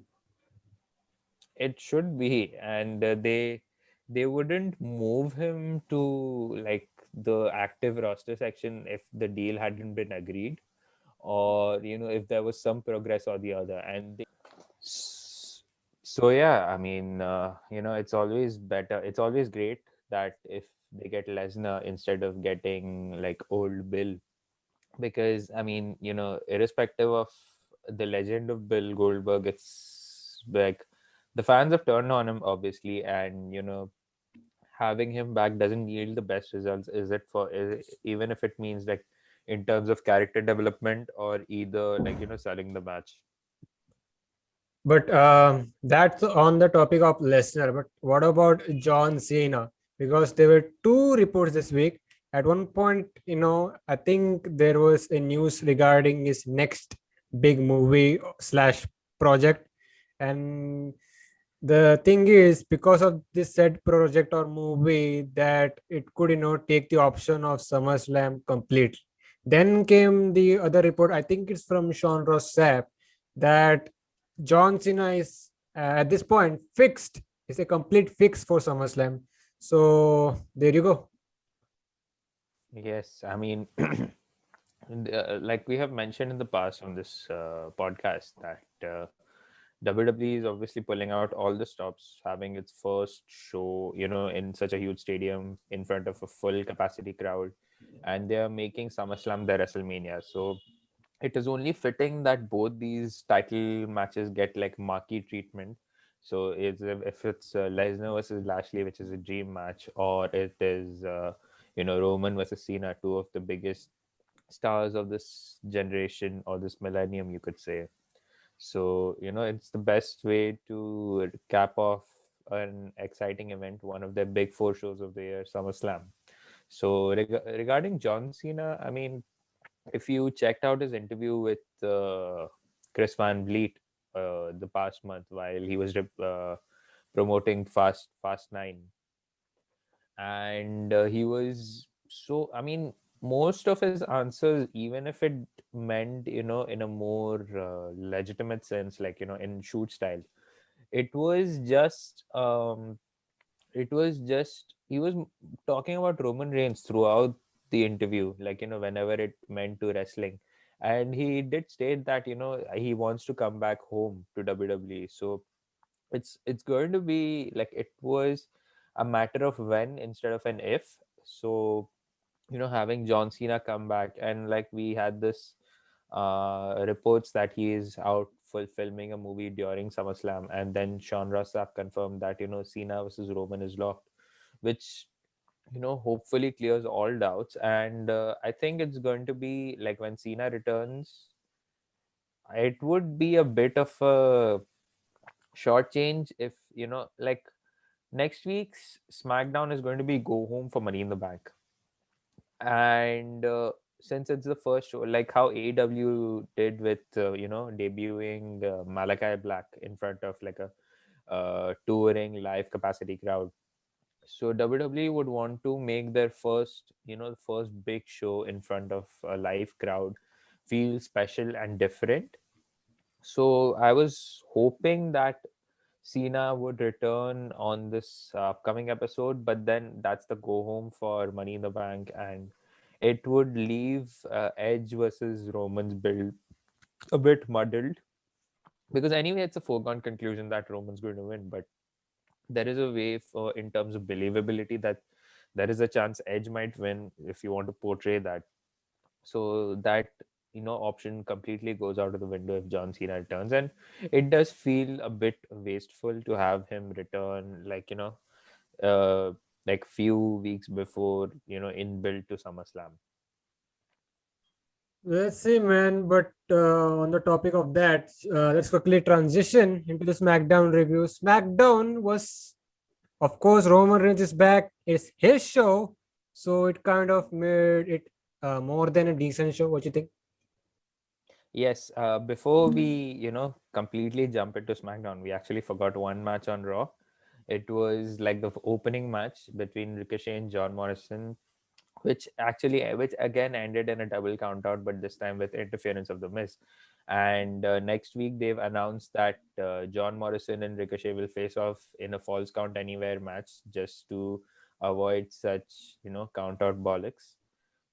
it should be. And they wouldn't move him to like the active roster section if the deal hadn't been agreed. or if there was some progress or the other. S- so yeah, I mean, it's always better, it's always great that if they get Lesnar instead of getting like old Bill, because I mean, irrespective of the legend of Bill Goldberg, it's like the fans have turned on him obviously, and having him back doesn't yield the best results. Is it even if it means like in terms of character development or either like selling the match. But that's on the topic of Lesnar. But what about John Cena? Because there were two reports this week. At one point, I think there was a news regarding his next big movie slash project. And the thing is, because of this said project or movie, that it could, take the option of SummerSlam completely. Then came the other report, I think it's from Sean Ross Sapp, that John Cena is at this point fixed. It's a complete fix for SummerSlam. So there you go. Yes, I mean, like we have mentioned in the past on this podcast that WWE is obviously pulling out all the stops, having its first show, in such a huge stadium in front of a full capacity crowd, and they are making SummerSlam their WrestleMania. So it is only fitting that both these title matches get like marquee treatment. So if it's Lesnar versus Lashley, which is a dream match, or it is Roman versus Cena, two of the biggest stars of this generation or this millennium, you could say. So it's the best way to cap off an exciting event, one of the big four shows of the year, SummerSlam. So regarding John Cena, I mean, if you checked out his interview with Chris Van Vliet the past month while he was promoting Fast Nine, and he was so. I mean, most of his answers, even if it meant in a more legitimate sense, like in shoot style, it was just he was talking about Roman Reigns throughout the interview, like whenever it meant to wrestling, and he did state that he wants to come back home to WWE. So it's going to be like it was a matter of when instead of an if. So having John Cena come back, and like we had this reports that he is out filming a movie during SummerSlam, and then Sean Ross Sapp confirmed that Cena versus Roman is locked, which hopefully clears all doubts. And I think it's going to be like when Cena returns, it would be a bit of a short change if like next week's SmackDown is going to be go home for Money in the Bank, and since it's the first show, like how AEW did with debuting Malachi Black in front of like a touring live capacity crowd. So WWE would want to make their first, the first big show in front of a live crowd feel special and different. So I was hoping that Cena would return on this upcoming episode, but then that's the go home for Money in the Bank, and it would leave Edge versus Roman's build a bit muddled, because anyway, it's a foregone conclusion that Roman's going to win. But there is a way for, in terms of believability, that there is a chance Edge might win if you want to portray that. So that option completely goes out of the window if John Cena returns, and it does feel a bit wasteful to have him return like uh like few weeks before in build to SummerSlam. Let's see, man. But on the topic of that, let's quickly transition into the SmackDown review. SmackDown was, of course, Roman Reigns is back. It's his show, so it kind of made it more than a decent show. What you think? Yes, before we completely jump into SmackDown, we actually forgot one match on Raw. It was like the opening match between Ricochet and John Morrison, which again ended in a double count out, but this time with interference of the Miz. And next week they've announced that John Morrison and Ricochet will face off in a false count anywhere match, just to avoid such count out bollocks.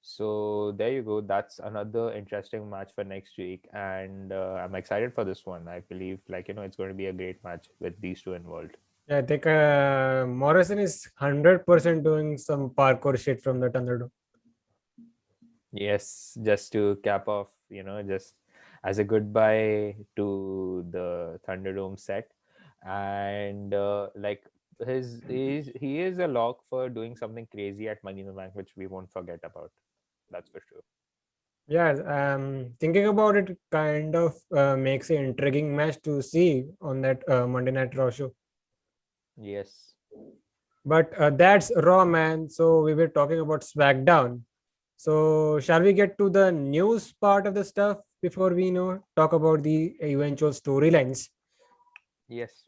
So there you go. That's another interesting match for next week, and I'm excited for this one. I believe, like it's going to be a great match with these two involved. Yeah, I think Morrison is 100% doing some parkour shit from the Thunderdome. Yes, just to cap off, just as a goodbye to the Thunderdome set, and like he is a lock for doing something crazy at Money in the Bank, which we won't forget about. That's for sure. Yeah, thinking about it kind of makes an intriguing match to see on that Monday Night Raw show. Yes. But that's Raw, man. So we were talking about SmackDown. So shall we get to the news part of the stuff before we talk about the eventual storylines? Yes.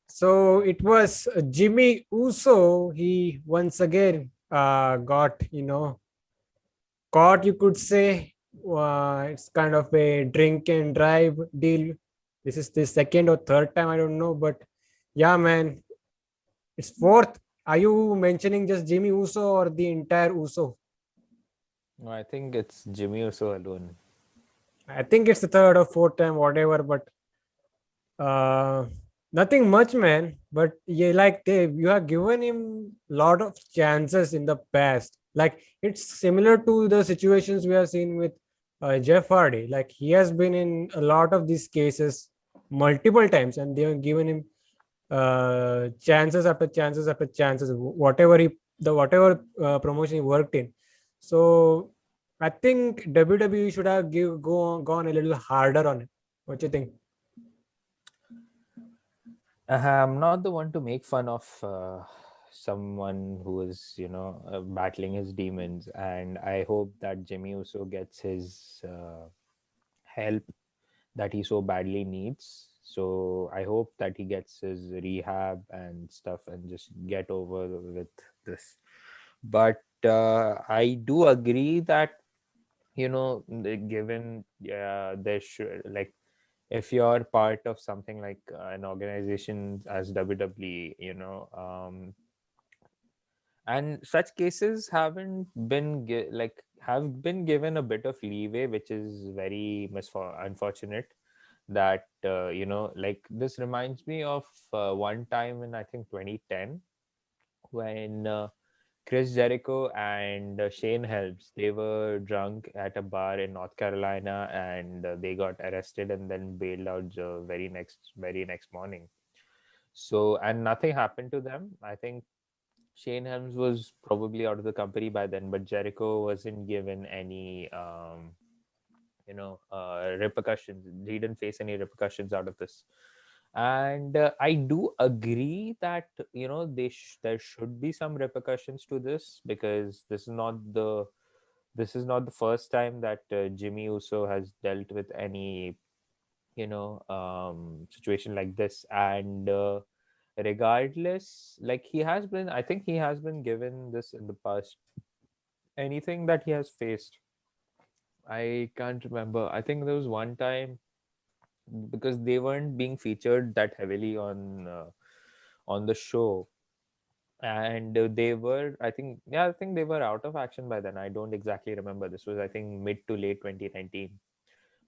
So it was Jimmy Uso. He once again got caught, you could say. It's kind of a drink and drive deal. This is the second or third time, I don't know, but yeah, man, it's fourth. Are you mentioning just Jimmy Uso or the entire Uso? No, I think it's Jimmy Uso alone. I think it's the third or fourth time, whatever, but uh nothing much, man. But yeah, like you have given him lot of chances in the past. Like it's similar to the situations we have seen with Jeff Hardy. Like he has been in a lot of these cases multiple times, and they have given him chances after chances after chances. Whatever promotion he worked in. So I think WWE should have gone a little harder on it. What do you think? I'm not the one to make fun of someone who is, battling his demons, and I hope that Jimmy Uso gets his help that he so badly needs. So I hope that he gets his rehab and stuff and just get over with this. But I do agree that given there should, like, if you're part of something like an organization as WWE, and such cases haven't been have been given a bit of leeway, which is very unfortunate. That like, this reminds me of one time in, I think, 2010, when Chris Jericho and Shane Helms, they were drunk at a bar in North Carolina, and they got arrested and then bailed out the very next morning. So, and nothing happened to them. I think Shane Helms was probably out of the company by then, but Jericho wasn't given any repercussions. He didn't face any repercussions out of this. And I do agree that there should be some repercussions to this, because this is not the first time that Jimmy Uso has dealt with any situation like this. And regardless, like, I think he has been given this in the past. Anything that he has faced, I can't remember. I think there was one time, because they weren't being featured that heavily on the show, and they were, I think they were out of action by then. I don't exactly remember. This was, I think, mid to late 2019.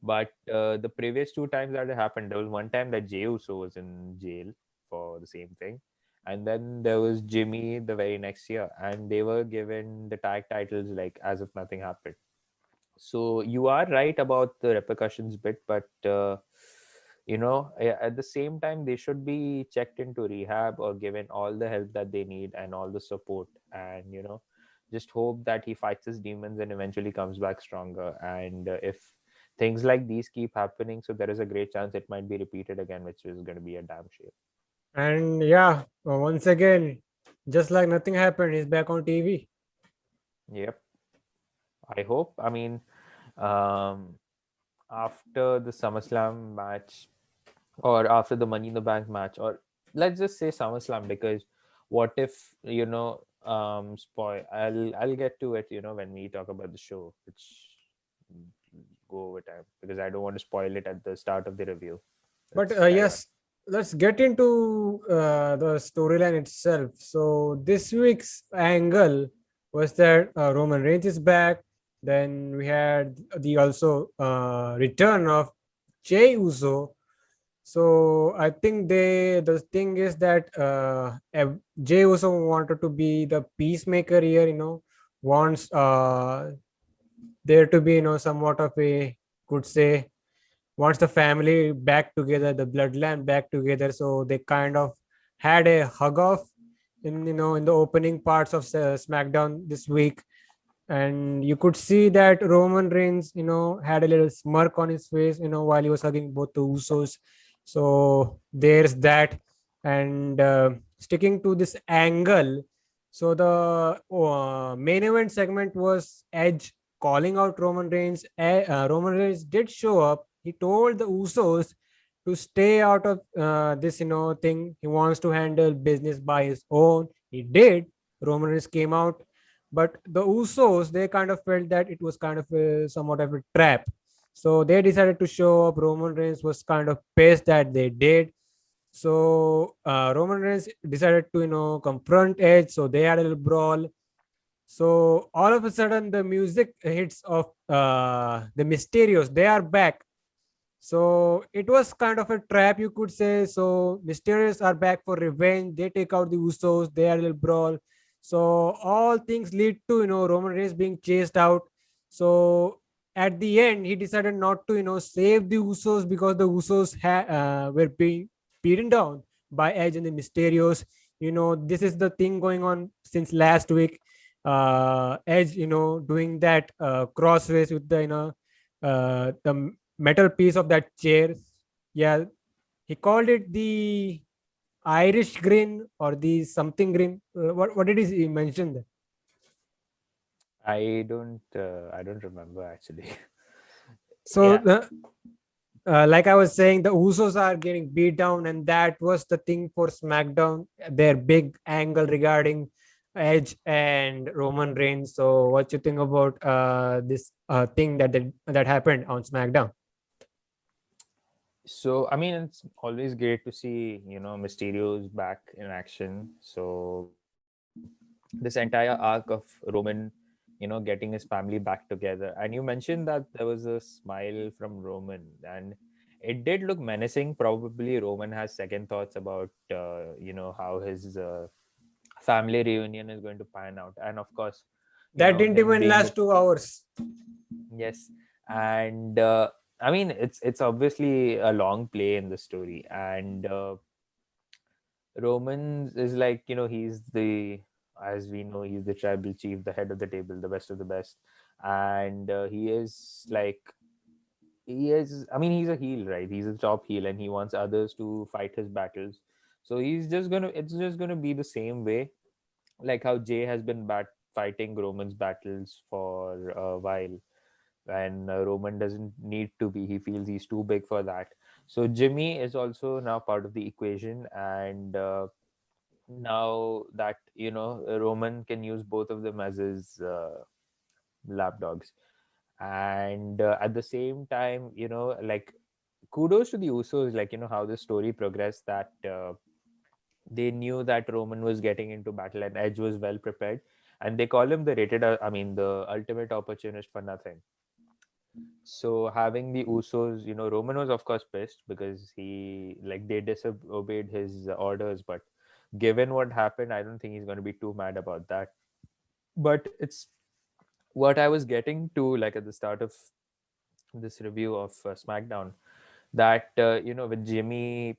But the previous two times that it happened, there was one time that Jey Uso was in jail for the same thing, and then there was Jimmy the very next year, and they were given the tag titles like as if nothing happened. So you are right about the repercussions bit, but at the same time, they should be checked into rehab or given all the help that they need and all the support, and just hope that he fights his demons and eventually comes back stronger. And if things like these keep happening, so there is a great chance it might be repeated again, which is going to be a damn shame. And yeah, once again, just like nothing happened, he's back on TV. Yep. I hope. I mean, um, after the SummerSlam match, or after the Money in the Bank match, or let's just say SummerSlam, because what if, spoil? I'll get to it, when we talk about the show, which go over time, because I don't want to spoil it at the start of the review. But Let's carry on. yes, let's get into the storyline itself. So this week's angle was that Roman Reigns is back. Then we had the also return of Jey Uso. So I think the thing is that Jey Uso wanted to be the peacemaker here. Wants there to be somewhat of a, could say, wants the family back together, the bloodline back together. So they kind of had a hug off in the opening parts of SmackDown this week, and you could see that Roman Reigns had a little smirk on his face while he was hugging both the Usos. So there's that. And sticking to this angle, so the main event segment was Edge calling out Roman Reigns. Roman Reigns did show up. He told the Usos to stay out of this thing. He wants to handle business by his own. He did. Roman Reigns came out, but the Usos, they kind of felt that it was kind of somewhat of a trap. So they decided to show up. Roman Reigns was kind of pissed that they did. So Roman Reigns decided to confront Edge. So they had a little brawl. So all of a sudden, the music hits of the Mysterios. They are back. So it was kind of a trap, you could say. So Mysterious are back for revenge. They take out the Usos. They are a little brawl. So all things lead to Roman Reigns being chased out. So at the end, he decided not to save the Usos because the Usos were being beaten down by Edge and the Mysterios. This is the thing going on since last week. Edge, doing that crossways with the metal piece of that chair. Yeah, he called it the Irish grin or the something grin. What did he mention there? I don't remember actually. So Yeah. like I was saying, the Usos are getting beat down, and that was the thing for SmackDown. Their big angle regarding Edge and Roman Reigns. So what you think about this thing that happened on SmackDown? So I mean, it's always great to see Mysterio's back in action. So this entire arc of Roman, getting his family back together. And you mentioned that there was a smile from Roman, and it did look menacing. Probably Roman has second thoughts about how his family reunion is going to pan out. And of course, That didn't him even being the last 2 hours. yes, and I mean it's obviously a long play in the story, and Roman is like, he's the, as we know, he's the tribal chief, the head of the table, the best of the best. And he is like, I mean, he's a heel, right? He's a top heel and he wants others to fight his battles. So it's just gonna be the same way, like how Jay has been fighting Roman's battles for a while. And Roman doesn't need to be, he feels he's too big for that. So Jimmy is also now part of the equation, and now that Roman can use both of them as his lapdogs, and at the same time, like kudos to the Usos, like how the story progressed, that they knew that Roman was getting into battle and Edge was well prepared, and they call him the I mean, the ultimate opportunist for nothing. So having the Usos, Roman was of course pissed because they disobeyed his orders, but given what happened, I don't think he's going to be too mad about that. But it's what I was getting to, like at the start of this review of SmackDown, that with Jimmy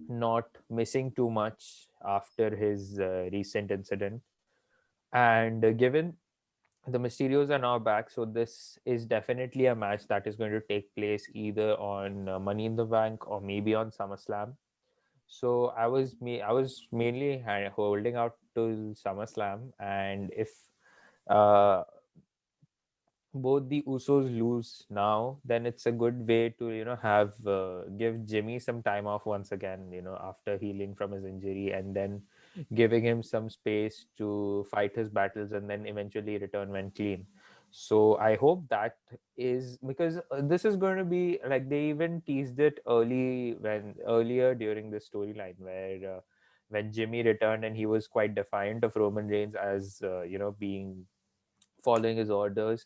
not missing too much after his recent incident, and given the Mysterios are now back, so this is definitely a match that is going to take place either on Money in the Bank or maybe on SummerSlam. So I was mainly holding out to SummerSlam, and if uh, both the Usos lose now, then it's a good way to have give Jimmy some time off once again, after healing from his injury, and then giving him some space to fight his battles and then eventually return when clean. So I hope that is because this is going to be like, they even teased it earlier during the storyline where when Jimmy returned and he was quite defiant of Roman Reigns as being following his orders.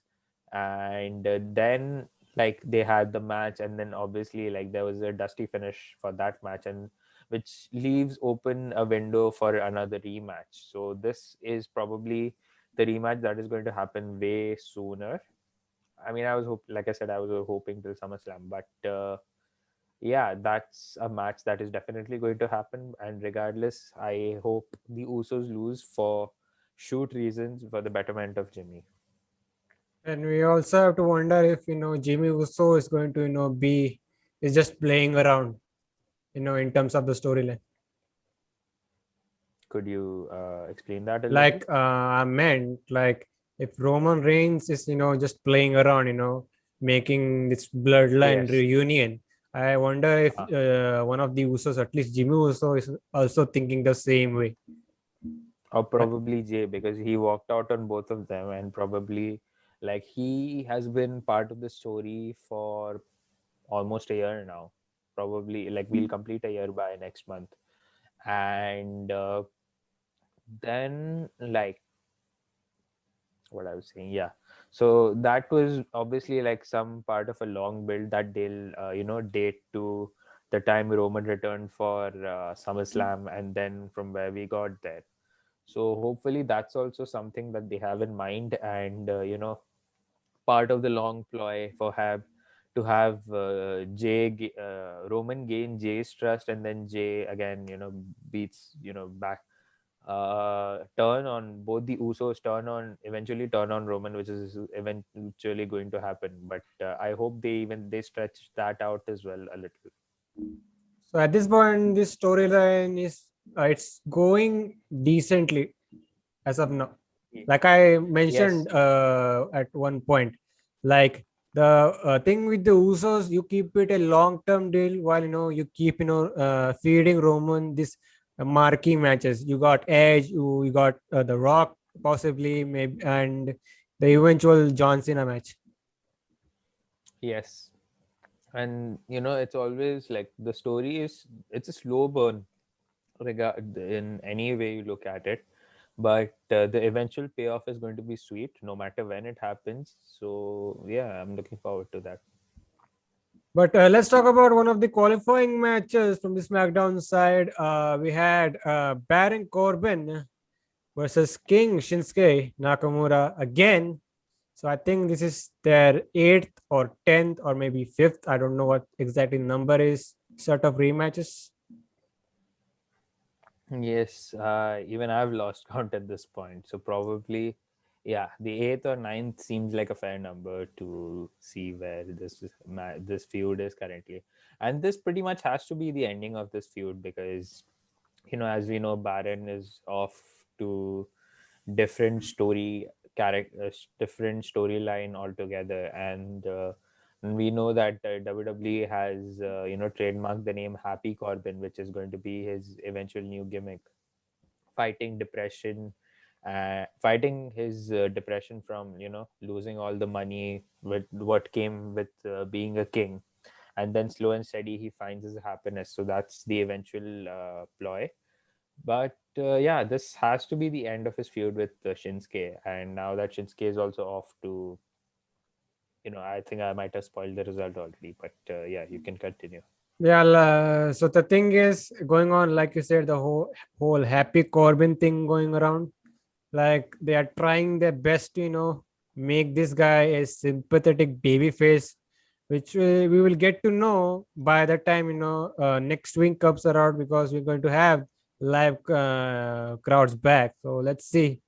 and then like they had the match, and then obviously like there was a dusty finish for that match, and which leaves open a window for another rematch. So this is probably the rematch that is going to happen way sooner. I mean, like I said, I was hoping till SummerSlam, but yeah, that's a match that is definitely going to happen. And regardless, I hope the Usos lose for shoot reasons, for the betterment of Jimmy. And we also have to wonder if Jimmy Uso is going to be is just playing around in terms of the storyline. Could you explain that a little? Like I meant, like if Roman Reigns is just playing around, making this bloodline Yes. reunion. I wonder if Uh, one of the Usos, at least Jimmy Uso, is also thinking the same way. or probably Jay, because he walked out on both of them, and probably like he has been part of the story for almost a year now. Probably like we'll complete a year by next month. And then like what I was saying, yeah. So that was obviously like some part of a long build that they'll date to the time Roman returned for SummerSlam, and then from where we got there. So hopefully that's also something that they have in mind, and part of the long ploy for have to have Roman gain Jay's trust, and then Jay again beats back, turn on both the Usos, eventually turn on Roman, which is eventually going to happen. But I hope they stretch that out as well a little. So at this point, this storyline is it's going decently as of now. Like I Yes. mentioned at one point, like the thing with the Usos, you keep it a long-term deal while you keep feeding Roman this marquee matches. You got Edge, you got The Rock, possibly maybe, and the eventual John Cena match. Yes. And it's always like the story is, it's a slow burn in any way you look at it, but the eventual payoff is going to be sweet no matter when it happens. So yeah, I'm looking forward to that. But let's talk about one of the qualifying matches from the SmackDown side. We had Baron Corbin versus King Shinsuke Nakamura again. So I think this is their 8th or 10th or maybe 5th. I don't know what exactly number is set of rematches. Yes, even I've lost count at this point. So probably, yeah, the eighth or ninth seems like a fair number to see where this feud is currently, and this pretty much has to be the ending of this feud, because as we know, Baron is off to different different storyline altogether, and we know that WWE has trademarked the name Happy Corbin, which is going to be his eventual new gimmick, fighting depression, fighting his depression from losing all the money with what came with being a king, and then slow and steady he finds his happiness. So that's the eventual ploy. But yeah, this has to be the end of his feud with Shinsuke. And now that Shinsuke is also off to, I think I might have spoiled the result already. But yeah, you can continue. Yeah, so the thing is going on, like you said, the whole Happy Corbin thing going around. Like they are trying their best to make this guy a sympathetic baby face, which we will get to know by the time next week comes around, because we're going to have live crowds back. So let's see.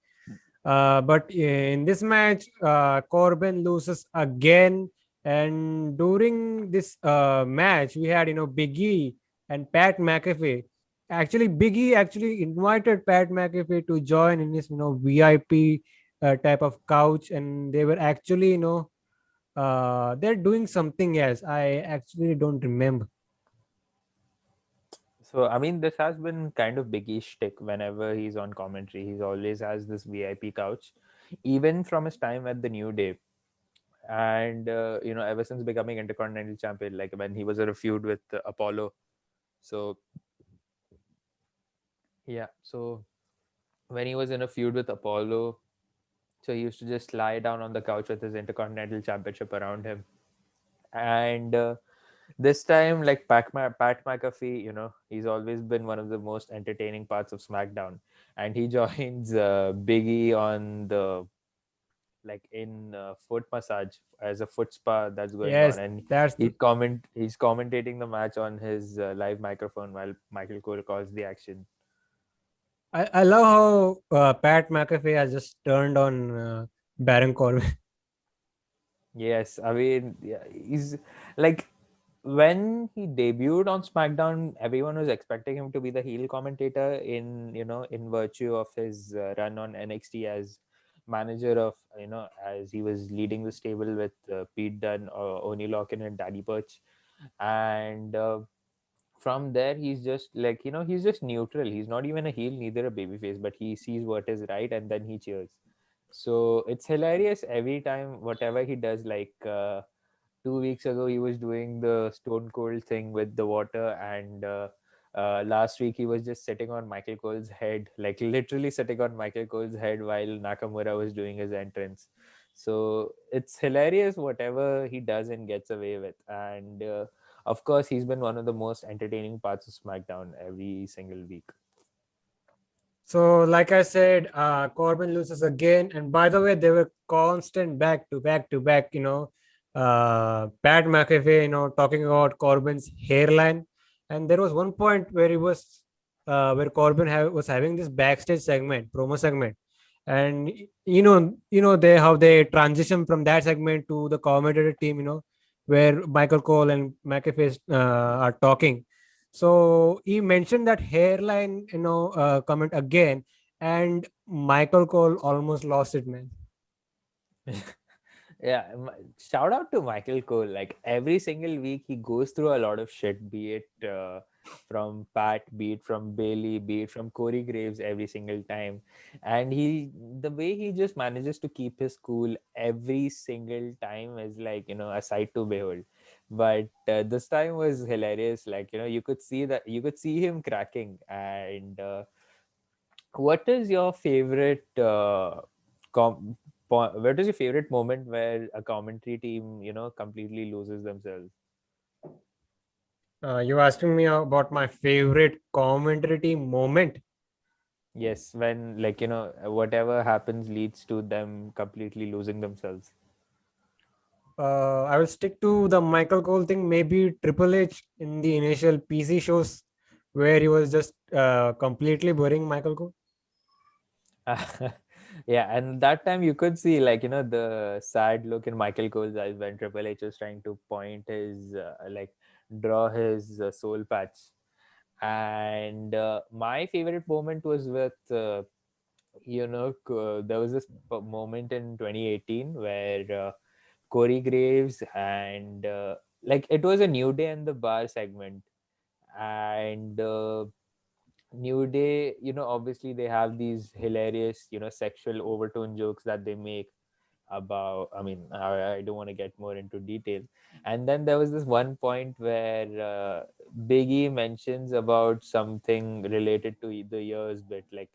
But in this match, Corbin loses again, and during this match we had Big E and Pat McAfee. Actually, Big E actually invited Pat McAfee to join in his VIP type of couch, and they were actually they're doing something else. I actually don't remember. So, I mean, this has been kind of Biggie's shtick whenever he's on commentary. He's always has this VIP couch, even from his time at the New Day. And, ever since becoming Intercontinental Champion, like when he was in a feud with Apollo. So, yeah. So, when he was in a feud with Apollo, So he used to just lie down on the couch with his Intercontinental Championship around him. And this time, like Pat McAfee, he's always been one of the most entertaining parts of SmackDown, and he joins Biggie on the like in foot massage as a foot spa that's going on, Yes, and that's he's commentating the match on his live microphone while Michael Cole calls the action. I love how Pat McAfee has just turned on Baron Corbin. Yes, I mean, yeah, he's like when he debuted on SmackDown, everyone was expecting him to be the heel commentator in virtue of his run on NXT as manager of, as he was leading the stable with Pete Dunne, Oni Lockin, and Danny Burch. And from there, he's just like, he's just neutral. He's not even a heel, neither a babyface, but he sees what is right and then he cheers. So it's hilarious every time, whatever he does, like, 2 weeks ago he was doing the Stone Cold thing with the water, and last week he was just sitting on Michael Cole's head, like literally sitting on Michael Cole's head while Nakamura was doing his entrance. So it's hilarious whatever he does and gets away with. And of course, he's been one of the most entertaining parts of SmackDown every single week. So, like I said, Corbin loses again. And by the way, they were constant back to back to back, Pat McAfee, talking about Corbin's hairline. And there was one point where he was, where Corbin was having this backstage segment, promo segment. And, they how they transition from that segment to the commentator team, where Michael Cole and McAfee are talking. So he mentioned that hairline, comment again, and Michael Cole almost lost it, man. Yeah, shout out to Michael Cole. Like every single week, he goes through a lot of shit, be it from Pat, be it from Bayley, be it from Corey Graves every single time. And the way he just manages to keep his cool every single time is like, a sight to behold. But this time was hilarious. Like, you could see him cracking. And what is your favorite com- what is your favorite moment where a commentary team completely loses themselves? You asking me about my favorite commentary team moment? Yes, when like whatever happens leads to them completely losing themselves. I will stick to the Michael Cole thing. Maybe Triple H in the initial PC shows where he was just completely boring Michael Cole. Yeah, and that time you could see like the sad look in Michael Cole's eyes when Triple H was trying to point his like draw his soul patch. And my favorite moment was with there was this moment in 2018 where Corey Graves and like it was a New Day and the Bar segment. And New Day, obviously they have these hilarious, sexual overtone jokes that they make about, I mean, I don't want to get more into detail. And then there was this one point where Biggie mentions about something related to the years bit, like,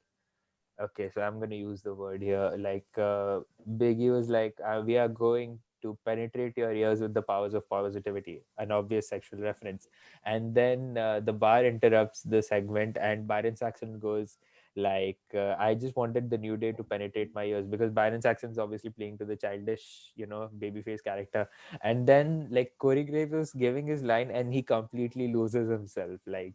okay, so I'm going to use the word here. Like, Biggie was like, we are going to penetrate your ears with the powers of positivity, an obvious sexual reference. And then the bar interrupts the segment, and Byron Saxon goes, like, I just wanted the New Day to penetrate my ears, because Byron Saxon's obviously playing to the childish, babyface character. And then, like, Corey Graves was giving his line, and he completely loses himself. Like,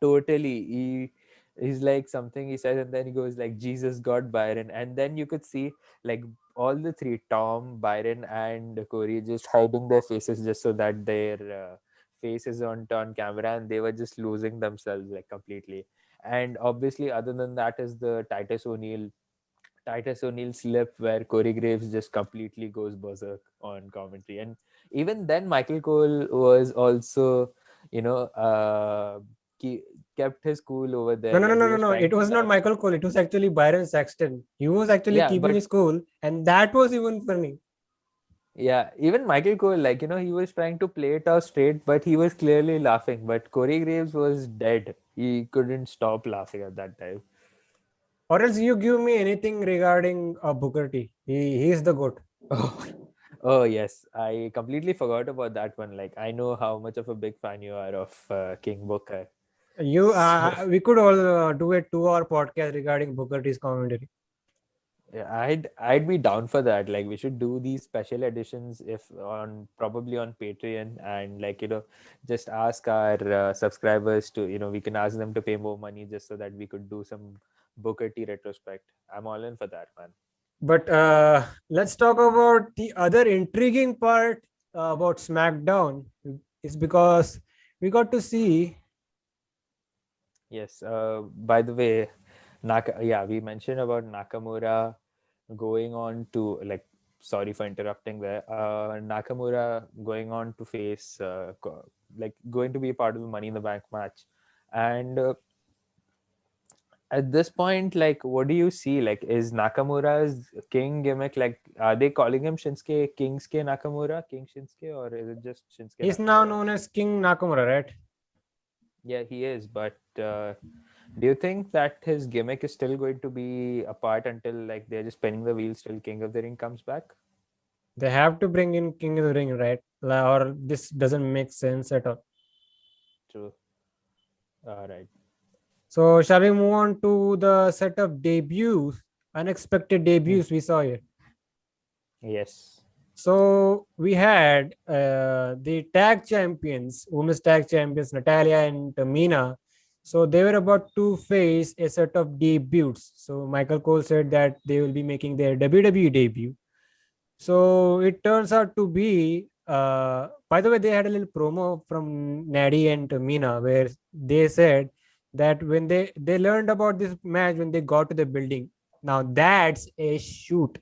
totally. He's like something he says, and then he goes like Jesus got Byron. And then you could see like all the three, Tom, Byron, and Corey, just hiding their faces just so that their faces aren't on camera, and they were just losing themselves like completely. And obviously, other than that is the Titus O'Neil slip where Corey Graves just completely goes berserk on commentary. And even then, Michael Cole was also, you know, ke- kept his cool over No, there no, no, where no, he no, was no. trying It to was not laugh. Michael Cole. It was actually Byron Saxton. He was actually Yeah, keeping but his cool, and that was even funny. yeah, even Michael Cole, like, he was trying to play it out straight, but he was clearly laughing. But Corey Graves was dead. He couldn't stop laughing at that time. Or else you give me anything regarding Booker T. He's the goat. Oh, oh yes, I completely forgot about that one. Like, I know how much of a big fan you are of King Booker. You So we could all do a 2 hour podcast regarding Booker T's commentary. yeah, I'd be down for that. Like, we should do these special editions if on probably on Patreon, and like, just ask our subscribers to, we can ask them to pay more money just so that we could do some Booker T retrospect. I'm all in for that, man. But let's talk about the other intriguing part about SmackDown. Is because we got to see. Yes. By the way, yeah, we mentioned about Nakamura going on to, like, sorry for interrupting there. Nakamura going on to face, like, going to be part of the Money in the Bank match, and at this point, like, what do you see? Like, is Nakamura's King gimmick, like, are they calling him Shinsuke Kingsuke Nakamura, King Shinsuke, or is it just Shinsuke He's now Nakamura? known as King Nakamura, right? Yeah, he is, but do you think that his gimmick is still going to be apart until, like, they're just spinning the wheels till King of the Ring comes back? They have to bring in King of the Ring, right? Or this doesn't make sense at all. True. All right. So, shall we move on to the set of debuts, unexpected Hmm. debuts we saw here? Yes. So, we had the tag champions, women's tag champions, Natalia and Tamina. So, they were about to face a set of debuts. So, Michael Cole said that they will be making their WWE debut. So it turns out to be, by the way, they had a little promo from Natty and Mina where they said that when they learned about this match when they got to the building. Now that's a shoot.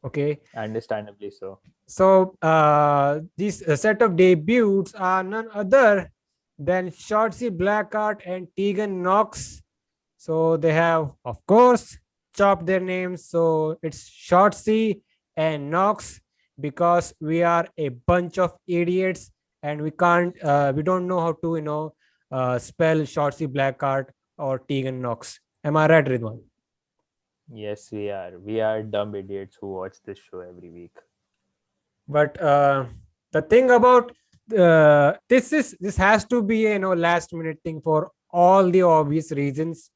Okay. Understandably so. So this set of debuts are none other than Shotzi Blackheart and Tegan Knox. So they have, of course, chopped their names. So it's Shotzi and Knox because we are a bunch of idiots and we don't know how to, spell Shotzi Blackheart or Tegan Knox. Am I right, Ridwan? Yes, we are. We are dumb idiots who watch this show every week. But the thing about this has to be a last minute thing for all the obvious reasons.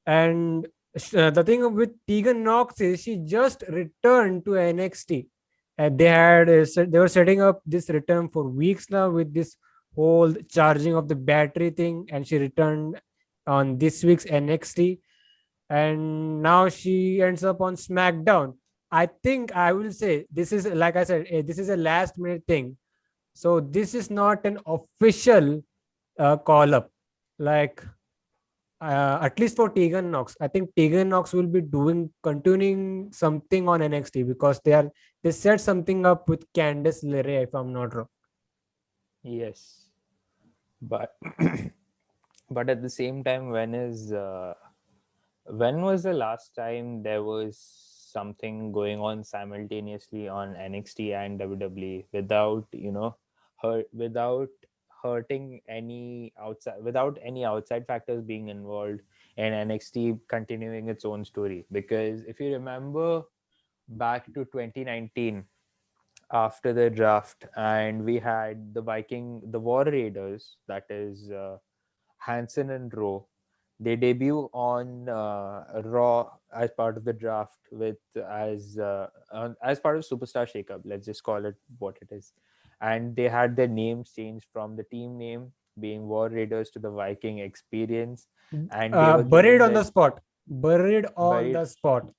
And the thing with Tegan Knox is she just returned to NXT, and they were setting up this return for weeks now with this whole charging of the battery thing, and she returned on this week's NXT, and now she ends up on SmackDown. I think I will say this is, like I said, this is a last minute thing. So this is not an official call up. Like at least for Tegan Knox, I think Tegan Knox will be continuing something on NXT because they set something up with Candice LeRae, if I'm not wrong. Yes, but but at the same time, when was the last time there was something going on simultaneously on NXT and WWE without, without hurting any outside, without any outside factors being involved, and NXT continuing its own story? Because if you remember back to 2019, after the draft, and we had the War Raiders, that is Hanson and Rowe. They debut on Raw as part of the draft with as part of Superstar Shakeup. Let's just call it what it is. And they had their names changed from the team name being War Raiders to the Viking Experience, and they were Buried given on that the spot. Buried on buried the spot.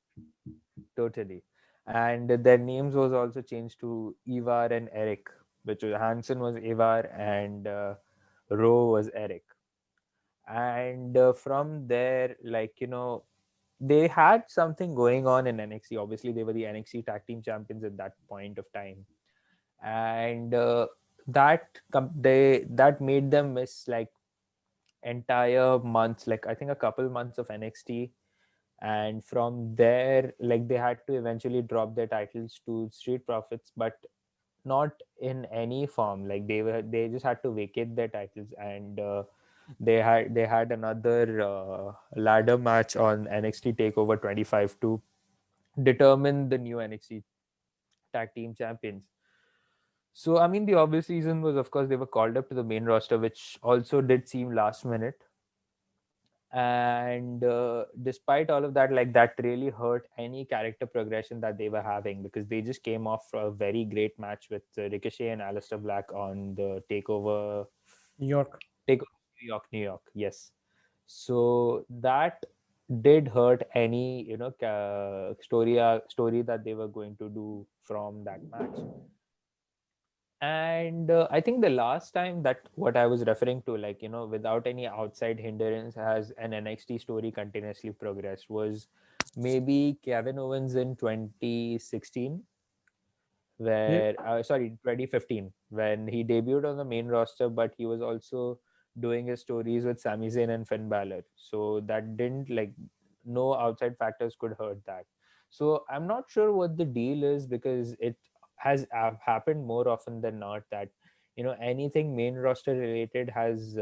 totally. And their names was also changed to Ivar and Eric, which was Hansen was Ivar and Rowe was Eric. And from there, like, they had something going on in NXT. Obviously, they were the NXT tag team champions at that point of time, and that made them miss, like, entire months, like I think a couple months of NXT. And from there, like, they had to eventually drop their titles to Street Profits, but not in any form. Like, they just had to vacate their titles, and They had another ladder match on NXT Takeover 25 to determine the new NXT Tag Team Champions. So I mean, the obvious reason was, of course, they were called up to the main roster, which also did seem last minute. And despite all of that, like, that really hurt any character progression that they were having, because they just came off a very great match with Ricochet and Aleister Black on the New York. takeover New York, yes. So that did hurt any, story that they were going to do from that match. And I think the last time that what I was referring to, like, without any outside hindrance, has an NXT story continuously progressed, was maybe Kevin Owens in 2016, Yeah. where sorry, 2015, when he debuted on the main roster, but he was also doing his stories with Sami Zayn and Finn Balor. So that didn't, like, no outside factors could hurt that. So I'm not sure what the deal is, because it has happened more often than not that, anything main roster related has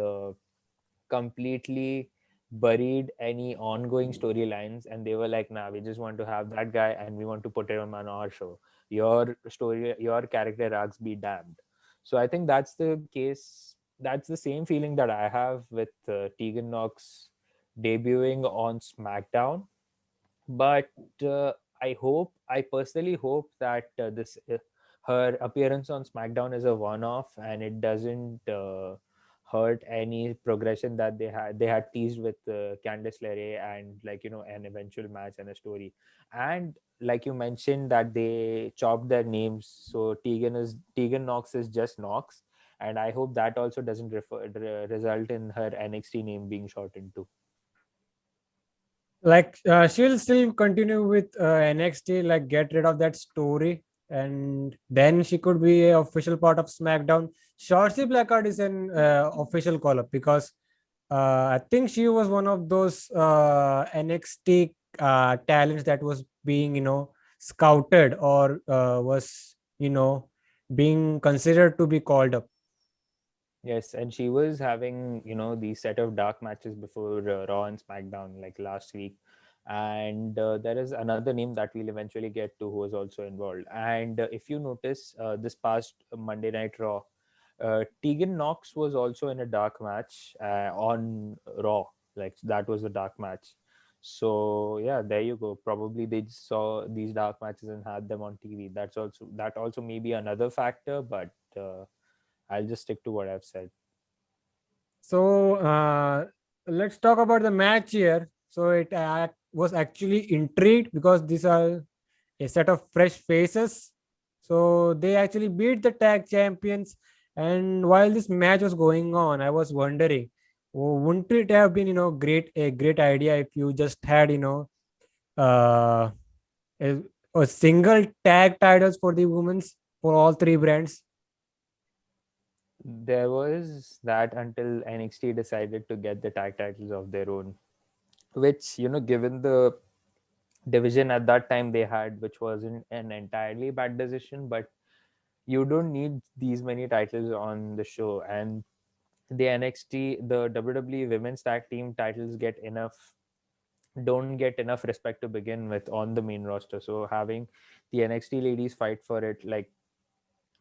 completely buried any ongoing storylines, and they were like, nah, we just want to have that guy and we want to put it on our show. Your story, your character arcs be damned. So I think that's the case. That's the same feeling that I have with Tegan Knox debuting on SmackDown. But I personally hope that this her appearance on SmackDown is a one-off, and it doesn't hurt any progression that they had teased with Candice LeRae, and, like, an eventual match and a story. And like you mentioned, that they chopped their names, so Tegan Knox is just Knox, and I hope that also doesn't result in her NXT name being shortened too. Like she'll still continue with NXT, like get rid of that story, and then she could be a official part of SmackDown. Shotzi Blackheart is an official call up, because I think she was one of those NXT talents that was being, scouted, or was, being considered to be called up. Yes, and she was having, these set of dark matches before Raw and SmackDown, like last week. And there is another name that we'll eventually get to who was also involved. And if you notice, this past Monday Night Raw, Tegan Knox was also in a dark match on Raw. Like, that was a dark match. So yeah, there you go. Probably they just saw these dark matches and had them on TV. That also may be another factor, but I'll just stick to what I've said. So let's talk about the match here. So it was actually intrigued, because these are a set of fresh faces. So they actually beat the tag champions. And while this match was going on, I was wondering, wouldn't it have been, a great idea if you just had, uh, a, a single tag titles for the women's, for all three brands? There was that until NXT decided to get the tag titles of their own, which, given the division at that time they had, which wasn't an entirely bad decision, but you don't need these many titles on the show. And the WWE Women's Tag Team titles don't get enough respect to begin with on the main roster. So having the NXT ladies fight for it, like,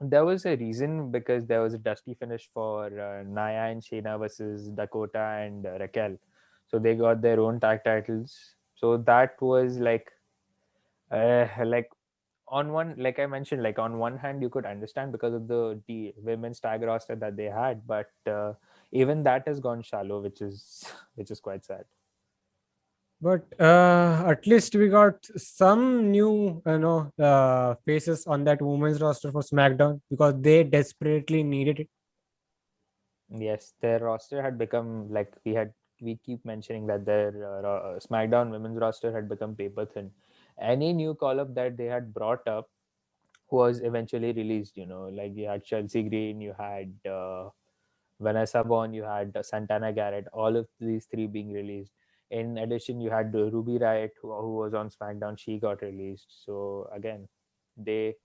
there was a reason, because there was a dusty finish for Naya and Shayna versus Dakota and Raquel. So they got their own tag titles. So that was like, like I mentioned, like, on one hand you could understand because of the women's tag roster that they had, but even that has gone shallow, which is which is quite sad. But at least we got some new, faces on that women's roster for SmackDown, because they desperately needed it. Yes, their roster had become, like, we keep mentioning that their SmackDown women's roster had become paper thin. Any new call up that they had brought up was eventually released. Like, you had Chelsea Green, you had Vanessa Bond, you had Santana Garrett, all of these three being released. In addition, you had Ruby Riot, who was on SmackDown. She got released. So again, they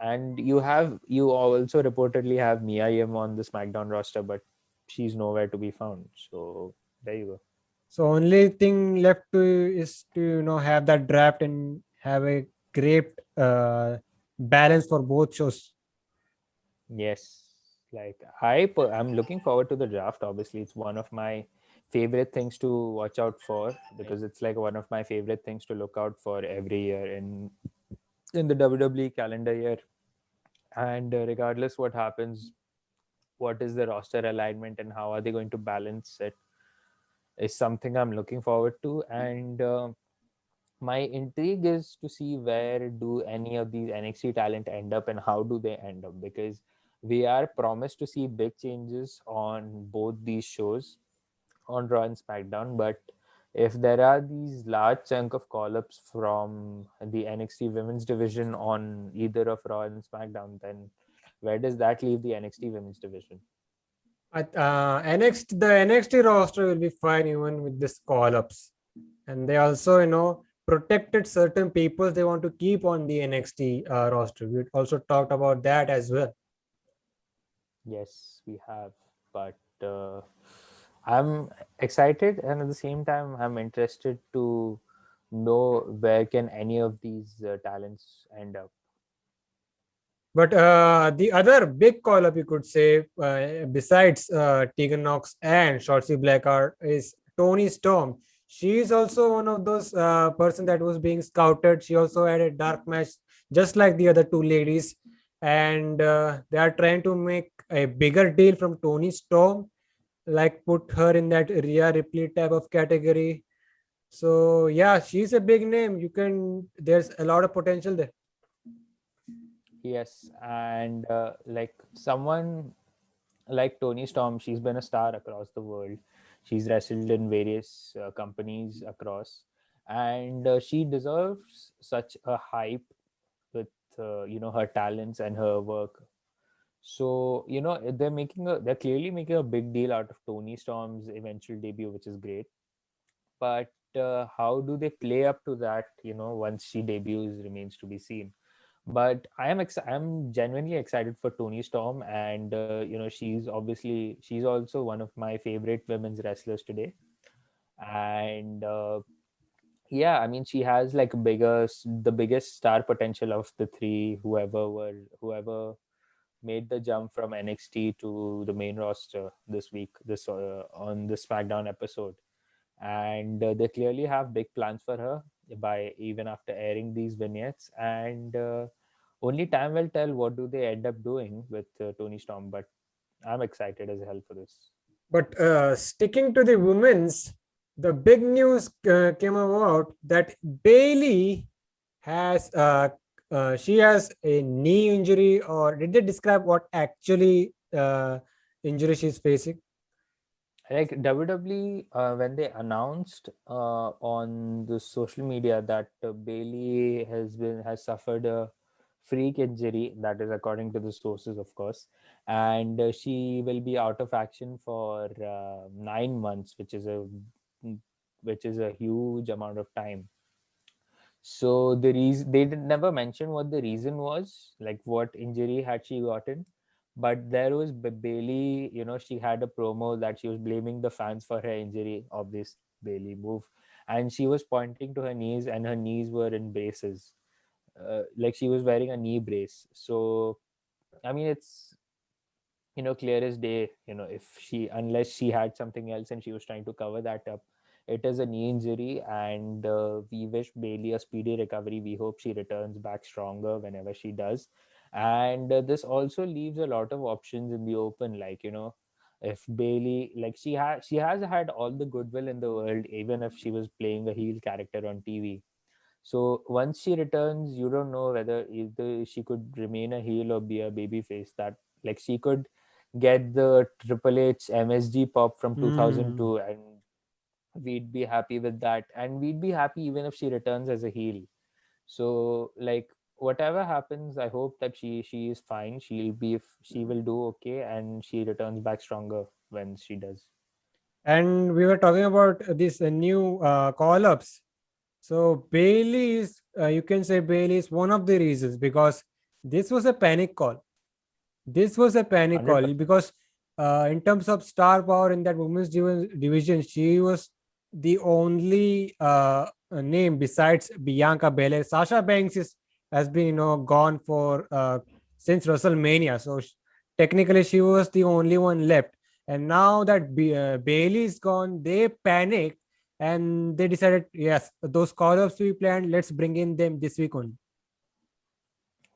and you also reportedly have Mia Yim on the SmackDown roster, but she's nowhere to be found. So there you go. So only thing left to is to have that draft and have a great balance for both shows. Yes, like I'm looking forward to the draft. Obviously, it's one of my favorite things to watch out for, because it's like one of my favorite things to look out for every year in the WWE calendar year. And regardless what happens, what is the roster alignment and how are they going to balance it is something I'm looking forward to. And my intrigue is to see where do any of these NXT talent end up and how do they end up, because we are promised to see big changes on both these shows, on Raw and SmackDown. But if there are these large chunk of call-ups from the NXT women's division on either of Raw and SmackDown, then where does that leave the NXT women's division? The NXT roster will be fine even with this call-ups, and they also protected certain people they want to keep on the NXT roster. We also talked about that as well. Yes, we have, but I'm excited, and at the same time, I'm interested to know where can any of these talents end up. But the other big call up you could say, besides Tegan Knox and Shotzi Blackheart, is Tony Storm. She is also one of those person that was being scouted. She also had a dark match, just like the other two ladies, and they are trying to make a bigger deal from Tony Storm, like put her in that Rhea Ripley type of category. So yeah, she's a big name. There's a lot of potential there. Yes, and like someone like Tony Storm, she's been a star across the world. She's wrestled in various companies across, and she deserves such a hype with her talents and her work. So they're clearly making a big deal out of Tony Storm's eventual debut, which is great. But how do they play up to that? Once she debuts, remains to be seen. But I'm genuinely excited for Tony Storm, and she's also one of my favorite women's wrestlers today. And yeah, I mean, she has like the biggest star potential of the three, whoever made the jump from NXT to the main roster this week, this on the SmackDown episode. And they clearly have big plans for her by even after airing these vignettes. And only time will tell what do they end up doing with Tony Storm. But I'm excited as hell for this. But sticking to the women's, the big news came about that Bayley she has a knee injury, or did they describe what actually injury she's facing? Like WWE, when they announced on the social media that Bayley has suffered a freak injury, that is according to the sources, of course, and she will be out of action for 9 months, which is a huge amount of time. So the reason they did never mention what the reason was, like what injury had she gotten, but there was Bailey. She had a promo that she was blaming the fans for her injury of this Bailey move, and she was pointing to her knees, and her knees were in braces, like she was wearing a knee brace. So I mean, it's clear as day. If unless she had something else and she was trying to cover that up, it is a knee injury, and we wish Bailey a speedy recovery. We hope she returns back stronger whenever she does. And this also leaves a lot of options in the open, like if Bailey, like she has had all the goodwill in the world, even if she was playing a heel character on TV. So once she returns, you don't know whether either she could remain a heel or be a baby face. That, like, she could get the Triple H MSG pop from Hmm. 2002, and we'd be happy with that, and we'd be happy even if she returns as a heel. So, like, whatever happens, I hope that she is fine. She will do okay, and she returns back stronger when she does. And we were talking about this new call ups. So Bailey is, you can say Bailey is one of the reasons, because this was a panic call. This was a panic call 100%. because in terms of star power in that women's division, she was the only name besides Bianca Belair. Sasha Banks has been gone for since WrestleMania, so technically she was the only one left. And now that Bayley is gone, they panicked and they decided, yes, those call-ups we planned, let's bring in them this week on.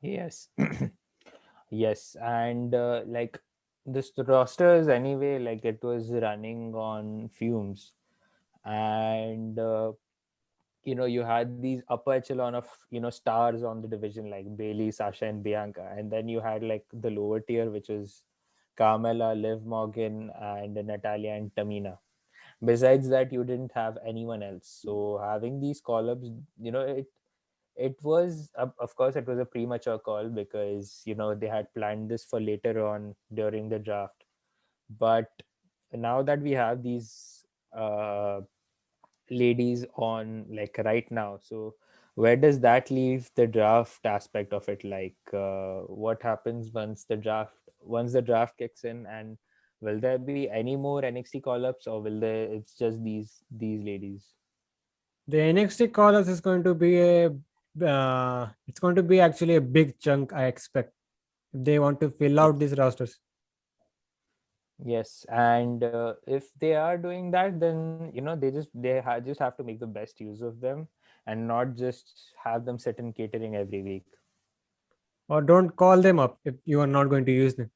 Yes. Yes, and like this the rosters anyway, like it was running on fumes, and you had these upper echelon of stars on the division like Bailey, Sasha, and Bianca, and then you had like the lower tier, which was Carmella, Liv Morgan, and Natalia and Tamina. Besides that, you didn't have anyone else. So having these call-ups, it was of course it was a premature call because they had planned this for later on during the draft. But now that we have these ladies on like right now, so where does that leave the draft aspect of it? Like what happens once the draft kicks in, and will there be any more NXT call-ups, or will there it's just these ladies? The NXT call-ups is going to be it's going to be actually a big chunk, I expect, if they want to fill out these rosters. Yes, and if they are doing that, then just have to make the best use of them and not just have them sit in catering every week. Or don't call them up if you are not going to use them.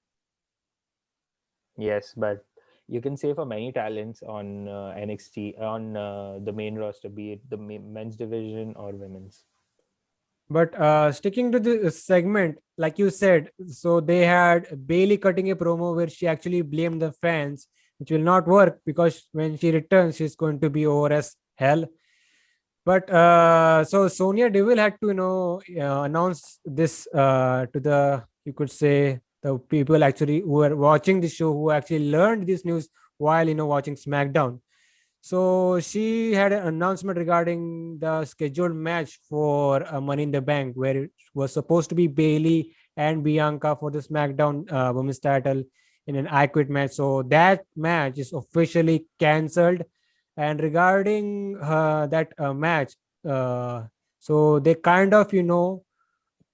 Yes, but you can say for many talents on NXT on the main roster, be it the men's division or women's. But sticking to the segment, like you said, so they had Bailey cutting a promo where she actually blamed the fans, which will not work because when she returns, she's going to be over as hell. But so Sonia Deville had to, announce this to the, you could say, the people actually who were watching the show, who actually learned this news while, watching SmackDown. So she had an announcement regarding the scheduled match for Money in the Bank, where it was supposed to be Bailey and Bianca for the SmackDown Women's title in an I Quit match. So that match is officially cancelled. And regarding that match, uh, so they kind of,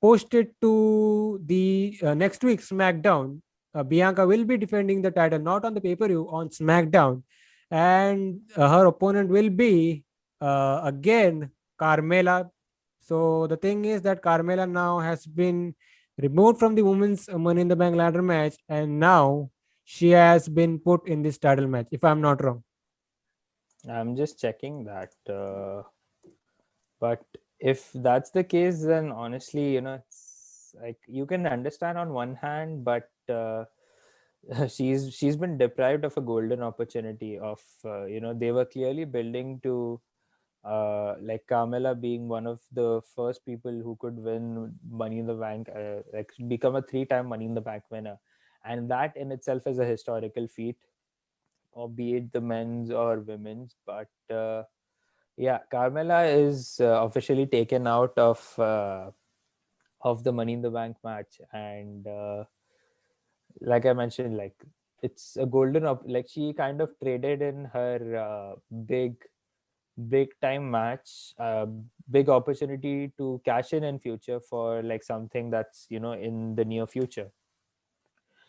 pushed it to the next week's SmackDown. Bianca will be defending the title not on the pay per view, on SmackDown, and her opponent will be again Carmella. So the thing is that Carmella now has been removed from the women's Money in the Bank ladder match, and now she has been put in this title match, if I'm not wrong. I'm just checking that. But if that's the case, then honestly, it's like you can understand on one hand, but she's been deprived of a golden opportunity of they were clearly building to like Carmella being one of the first people who could win Money in the Bank, like become a three-time Money in the Bank winner, and that in itself is a historical feat, albeit the men's or women's. But yeah, Carmella is officially taken out of the Money in the Bank match, and like I mentioned, like it's a like she kind of traded in her big time match, big opportunity to cash in future for like something that's in the near future.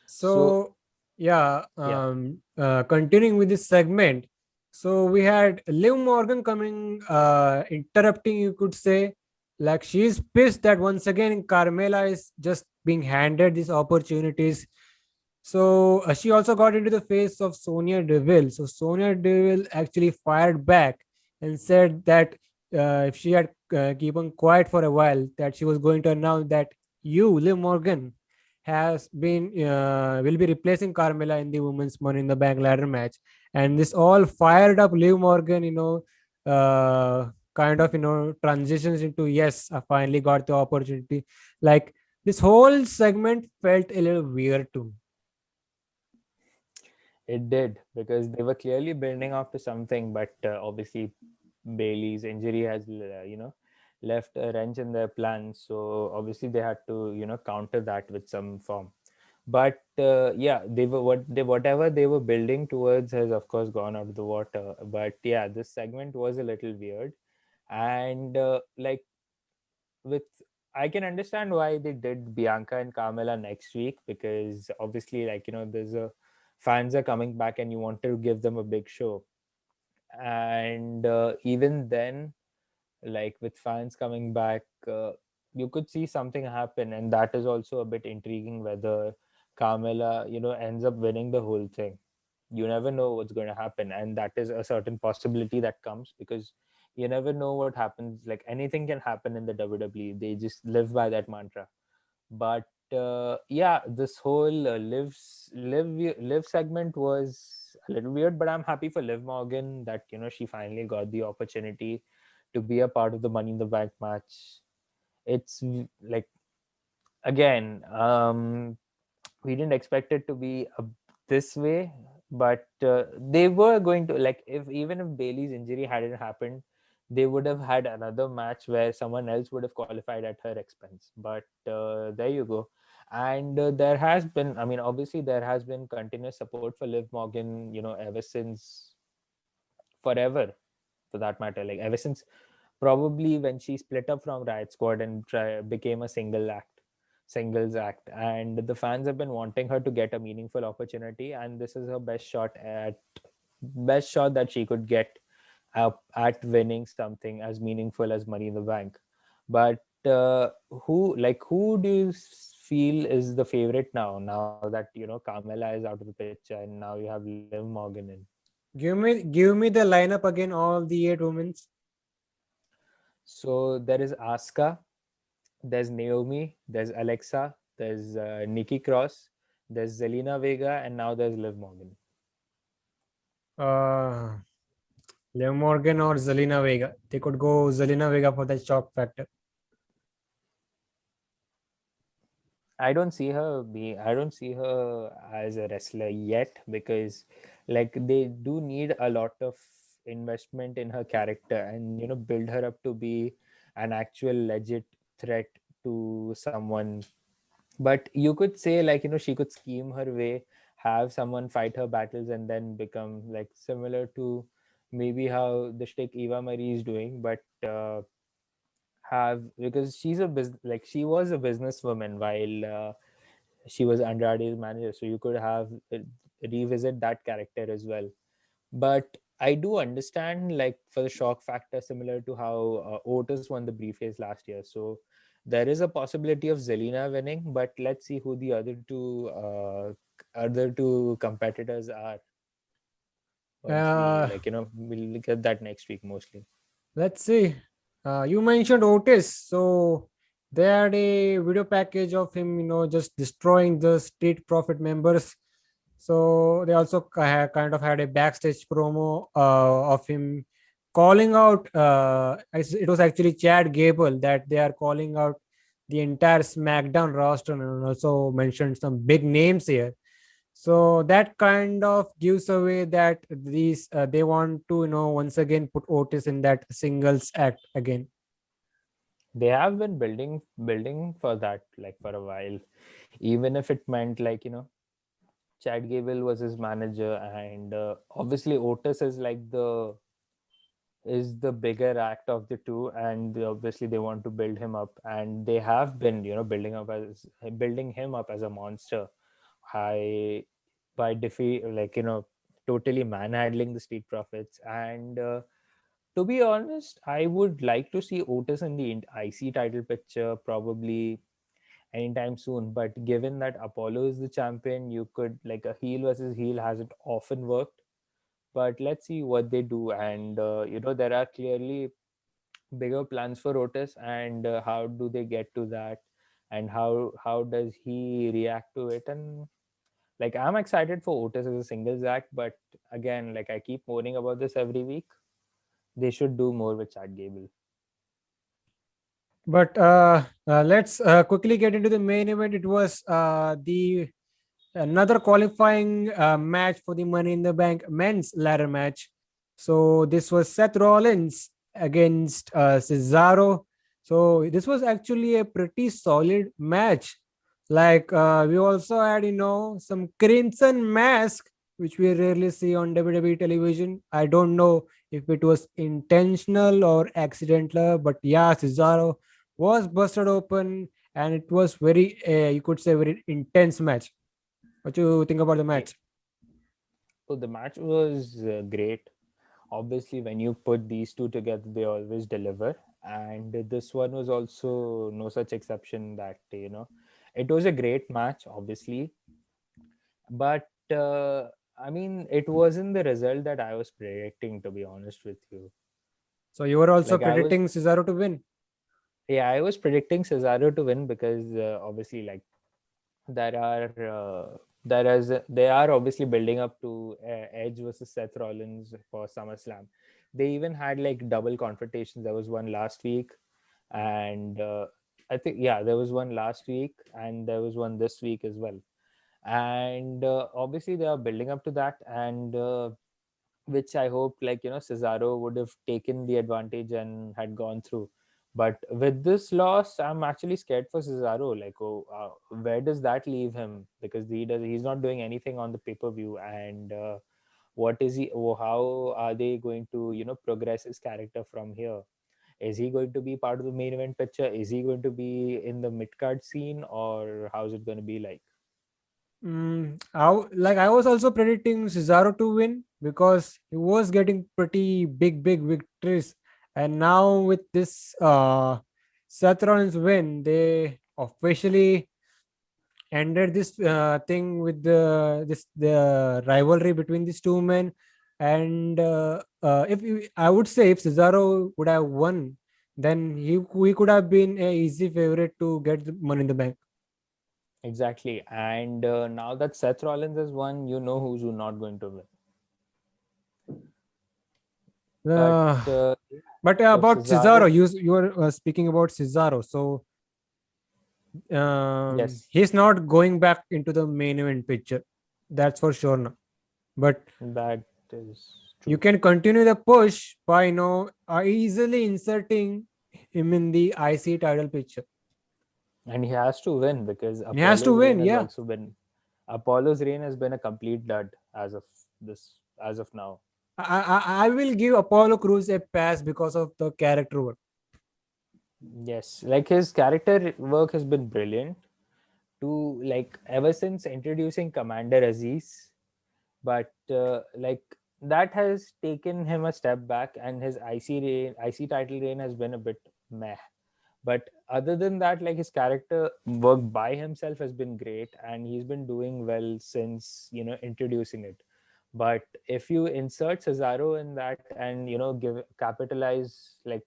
So So, yeah, yeah, continuing with this segment. So, we had Liv Morgan coming, interrupting, you could say. Like, she's pissed that once again Carmela is just being handed these opportunities. So, she also got into the face of Sonia Deville. So, Sonia Deville actually fired back and said that if she had kept on quiet for a while, that she was going to announce that you, Liv Morgan, has been will be replacing Carmella in the women's Money in the Bank ladder match, and this all fired up Liv Morgan. Kind of transitions into, yes, I finally got the opportunity. Like, this whole segment felt a little weird to me. it did, because they were clearly building up to something, but obviously Bailey's injury has left a wrench in their plans. So obviously they had to counter that with some form. But yeah, they were whatever they were building towards has of course gone out of the water. But yeah, this segment was a little weird, and like with I can understand why they did Bianca and Carmella next week, because obviously, like, there's a fans are coming back and you want to give them a big show. And even then, like with fans coming back, you could see something happen, and that is also a bit intriguing whether Carmella, ends up winning the whole thing. You never know what's going to happen, and that is a certain possibility that comes, because you never know what happens. Like, anything can happen in the WWE. They just live by that mantra. But yeah, this whole live segment was a little weird, but I'm happy for Liv Morgan that she finally got the opportunity to be a part of the Money in the Bank match. It's like, again, we didn't expect it to be this way, but they were going to, like, if even if Bailey's injury hadn't happened, they would have had another match where someone else would have qualified at her expense. But there you go. And there has been, I mean, obviously there has been continuous support for Liv Morgan, ever since, forever, for that matter, like ever since probably when she split up from Riot Squad and became a singles act, and the fans have been wanting her to get a meaningful opportunity, and this is her best shot that she could get up at winning something as meaningful as Money in the Bank. But who do you feel is the favorite now that Carmella is out of the picture and now you have Liv Morgan in? Give me the lineup again. All the 8 women's. So there is Asuka, there's Naomi, there's Alexa, there's Nikki Cross, there's Zelina Vega, and now there's Liv Morgan. Uh, Liv Morgan or Zelina Vega. They could go Zelina Vega for that shock factor. I don't see her as a wrestler yet, because like they do need a lot of investment in her character, and build her up to be an actual legit threat to someone. But you could say, like, she could scheme her way, have someone fight her battles, and then become like similar to maybe how the shtick Eva Marie is doing. But have because she's a business, like she was a businesswoman while she was Andrade's manager, so you could have revisit that character as well. But I do understand, like, for the shock factor, similar to how Otis won the briefcase last year. So there is a possibility of Zelina winning, but let's see who the other two competitors are. Once we, Uh, like, we'll look at that next week mostly. let's see. You mentioned Otis, so they had a video package of him, just destroying the Street Profit members. So they also kind of had a backstage promo of him calling out. It was actually Chad Gable that they are calling out the entire SmackDown roster, and also mentioned some big names here. So that kind of gives away that these they want to once again put Otis in that singles act again. They have been building for that, like, for a while, even if it meant, like, Chad Gable was his manager, and obviously Otis is the bigger act of the two, and obviously they want to build him up, and they have been building him up as a monster, high by defeat, like, totally manhandling the Street Profits. And to be honest, I would like to see Otis in the IC title picture probably anytime soon. But given that Apollo is the champion, you could, like, a heel versus heel hasn't often worked. But let's see what they do. And there are clearly bigger plans for Otis, and how do they get to that, and how does he react to it? And like, I'm excited for Otis as a singles act, but again, like, I keep moaning about this every week. They should do more with Chad Gable. But let's quickly get into the main event. It was the another qualifying match for the Money in the Bank men's ladder match. So this was Seth Rollins against Cesaro. So this was actually a pretty solid match. Like we also had, some crimson mask, which we rarely see on WWE television. I don't know if it was intentional or accidental, but yeah, Cesaro was busted open, and it was very, you could say, very intense match. What you think about the Eh, match? So the match was great. Obviously, when you put these two together, they always deliver. And this one was also no such exception that, it was a great match, obviously. But I mean, it wasn't the result that I was predicting, to be honest with you. So you were also Like, I was, predicting Cesaro to win. yeah, I was predicting Cesaro to win because obviously, like, there are they are obviously building up to Edge versus Seth Rollins for SummerSlam. They even had like double confrontations. There was one last week, and I think, yeah, there was one last week, and there was one this week as well. And obviously they are building up to that, and which I hope, like, Cesaro would have taken the advantage and had gone through. But with this loss, I'm actually scared for Cesaro. Like, oh, where does that leave him? Because he's not doing anything on the pay per view, and what is he? Oh, how are they going to progress his character from here? Is he going to be part of the main event picture? Is he going to be in the mid card scene, or how's it going to be like? I was also predicting Cesaro to win because he was getting pretty big victories, and now with this Seth Rollins win, they officially ended this thing with the rivalry between these two men. And I would say if Cesaro would have won, then we could have been a easy favorite to get the Money in the Bank. Exactly. And now that Seth Rollins has won, you know who's not going to win. But Uh, yeah, but so about Cesaro, Cesaro, you were speaking about Cesaro, so yes, he's not going back into the main event picture. That's for sure now. But that is you true. can continue the push by easily inserting him in the IC title picture. And he has to win because And he has to Apollo's reign win. has Yeah, also been Apollo's reign has been a complete dud as of now. I will give Apollo Cruz a pass because of the character work. Yes, like his character work has been brilliant. To like ever since introducing Commander Aziz, but like that has taken him a step back, and his IC title reign has been a bit meh. But other than that, like his character work by himself has been great, and he's been doing well since introducing it. But if you insert Cesaro in that and give capitalize, like,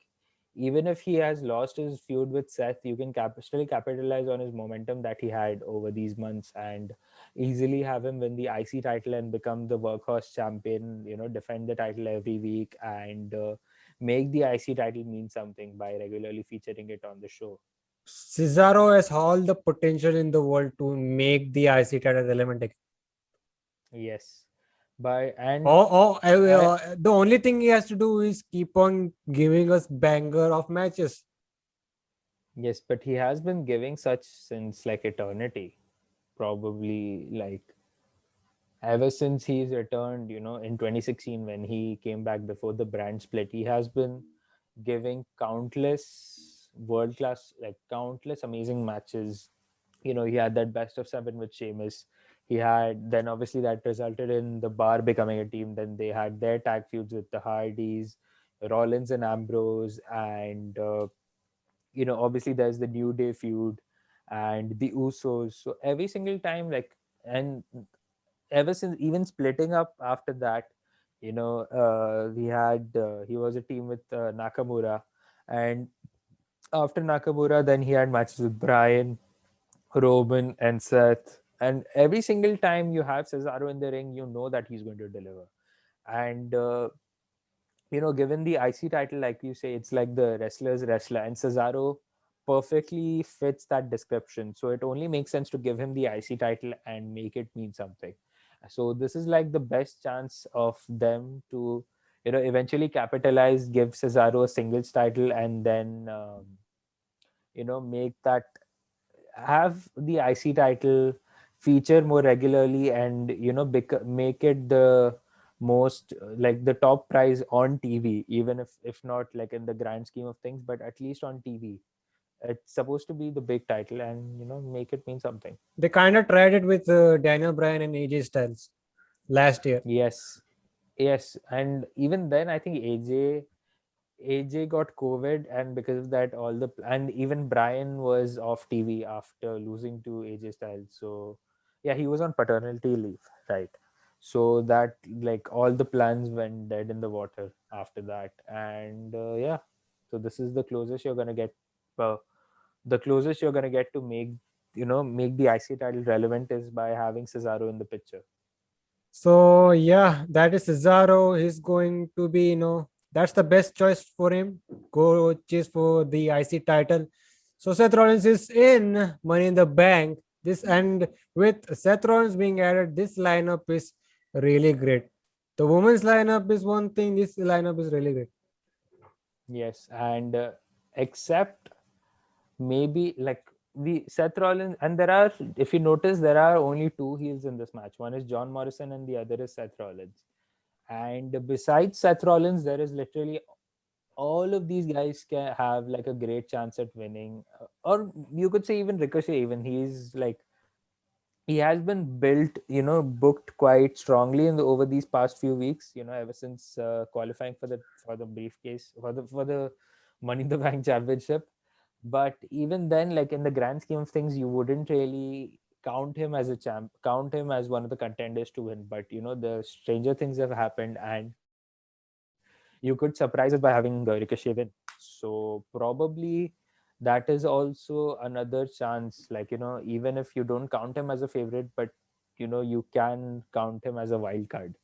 even if he has lost his feud with Seth, you can still capitalize on his momentum that he had over these months, and easily have him win the IC title and become the workhorse champion, defend the title every week, and make the IC title mean something by regularly featuring it on the show. Cesaro has all the potential in the world to make the IC title relevant. Yes, by and I The only thing he has to do is keep on giving us banger of matches. yes, but he has been giving such since like eternity, probably like ever since he's returned, in 2016 when he came back before the brand split. He has been giving countless world class, like countless amazing matches. He had that best of seven with Sheamus. He had then obviously that resulted in the Bar becoming a team. Then they had their tag feuds with the Hardys, Rollins and Ambrose, and obviously there's the New Day feud and the Usos. So every single time, like, and ever since even splitting up after that, he was a team with Nakamura, and after Nakamura, then he had matches with Bryan, Roman, and Seth. And every single time you have Cesaro in the ring, you know that he's going to deliver. And given the IC title, like you say, it's like the wrestler's wrestler, and Cesaro perfectly fits that description. So it only makes sense to give him the IC title and make it mean something. So this is like the best chance of them to, eventually capitalize, give Cesaro a singles title, and then make that have the IC title feature more regularly, and make it the most like the top prize on TV, even if not like in the grand scheme of things, but at least on TV. It's supposed to be the big title, and make it mean something. They kind of tried it with Daniel Bryan and AJ Styles last year. Yes, yes, and even then I think AJ got COVID, and because of that, and even Brian was off TV after losing to AJ Styles. So yeah, he was on paternity leave, right? So that, like, all the plans went dead in the water after that, and yeah. So this is the closest you're gonna get. Uh, the closest you're gonna get to make the IC title relevant is by having Cesaro in the picture. So yeah, that is Cesaro. He's going to be, that's the best choice for him. Go chase for the IC title. So Seth Rollins is in Money in the Bank. This, and with Seth Rollins being added, this lineup is really great. The women's lineup is one thing. This lineup is really great. Yes, and except maybe like the Seth Rollins, and there are, if you notice, there are only two heels in this match. One is John Morrison, and the other is Seth Rollins. And besides Seth Rollins, there is literally all of these guys can have like a great chance at winning, or you could say even Ricochet. Even he's like, he has been built, booked quite strongly over these past few weeks. Ever since qualifying for the briefcase for the Money in the Bank championship. But even then, like, in the grand scheme of things, you wouldn't really count him as one of the contenders to win. But the stranger things have happened, and you could surprise us by having Ricochet win. So probably that is also another chance, like, even if you don't count him as a favorite, but you can count him as a wild card.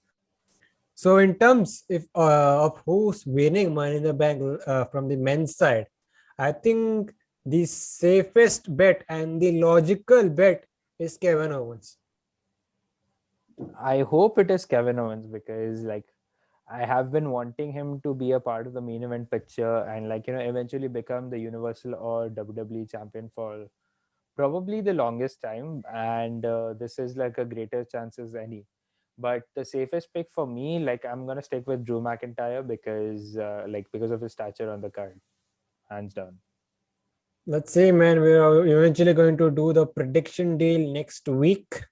So in terms of who's winning Money in the Bank from the men's side, I think the safest bet and the logical bet is Kevin Owens. I hope it is Kevin Owens, because like I have been wanting him to be a part of the main event picture, and like eventually become the Universal or WWE champion for probably the longest time. And this is like a greater chance as any. But the safest pick for me, like, I'm gonna stick with Drew McIntyre, because of his stature on the card, hands down. Let's see, man. We're eventually going to do the prediction deal next week.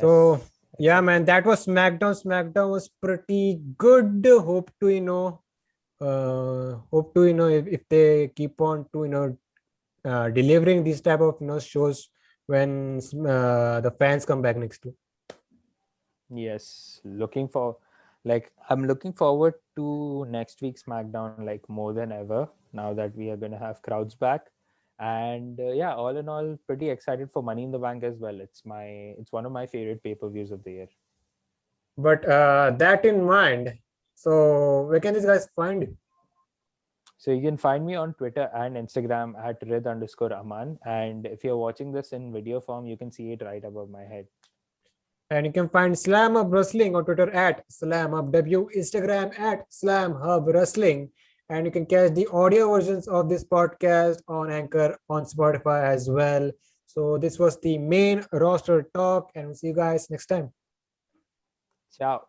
So Yes, yeah, except man, that was SmackDown. SmackDown was pretty good. Hope to if they keep on to delivering these type of shows when the fans come back next week. yes, I'm looking forward to next week's SmackDown like more than ever, now that we are going to have crowds back. And yeah, all in all, pretty excited for Money in the Bank as well. It's one of my favorite pay-per-views of the year. But that in mind, so where can these guys find you? So you can find me on Twitter and Instagram at rid_aman. And if you're watching this in video form, you can see it right above my head. And you can find Slamhub Wrestling on Twitter at SlamHubW, Instagram at SlamHub Wrestling. And you can catch the audio versions of this podcast on Anchor, on Spotify as well. So this was the main roster talk, and we'll see you guys next time. Ciao.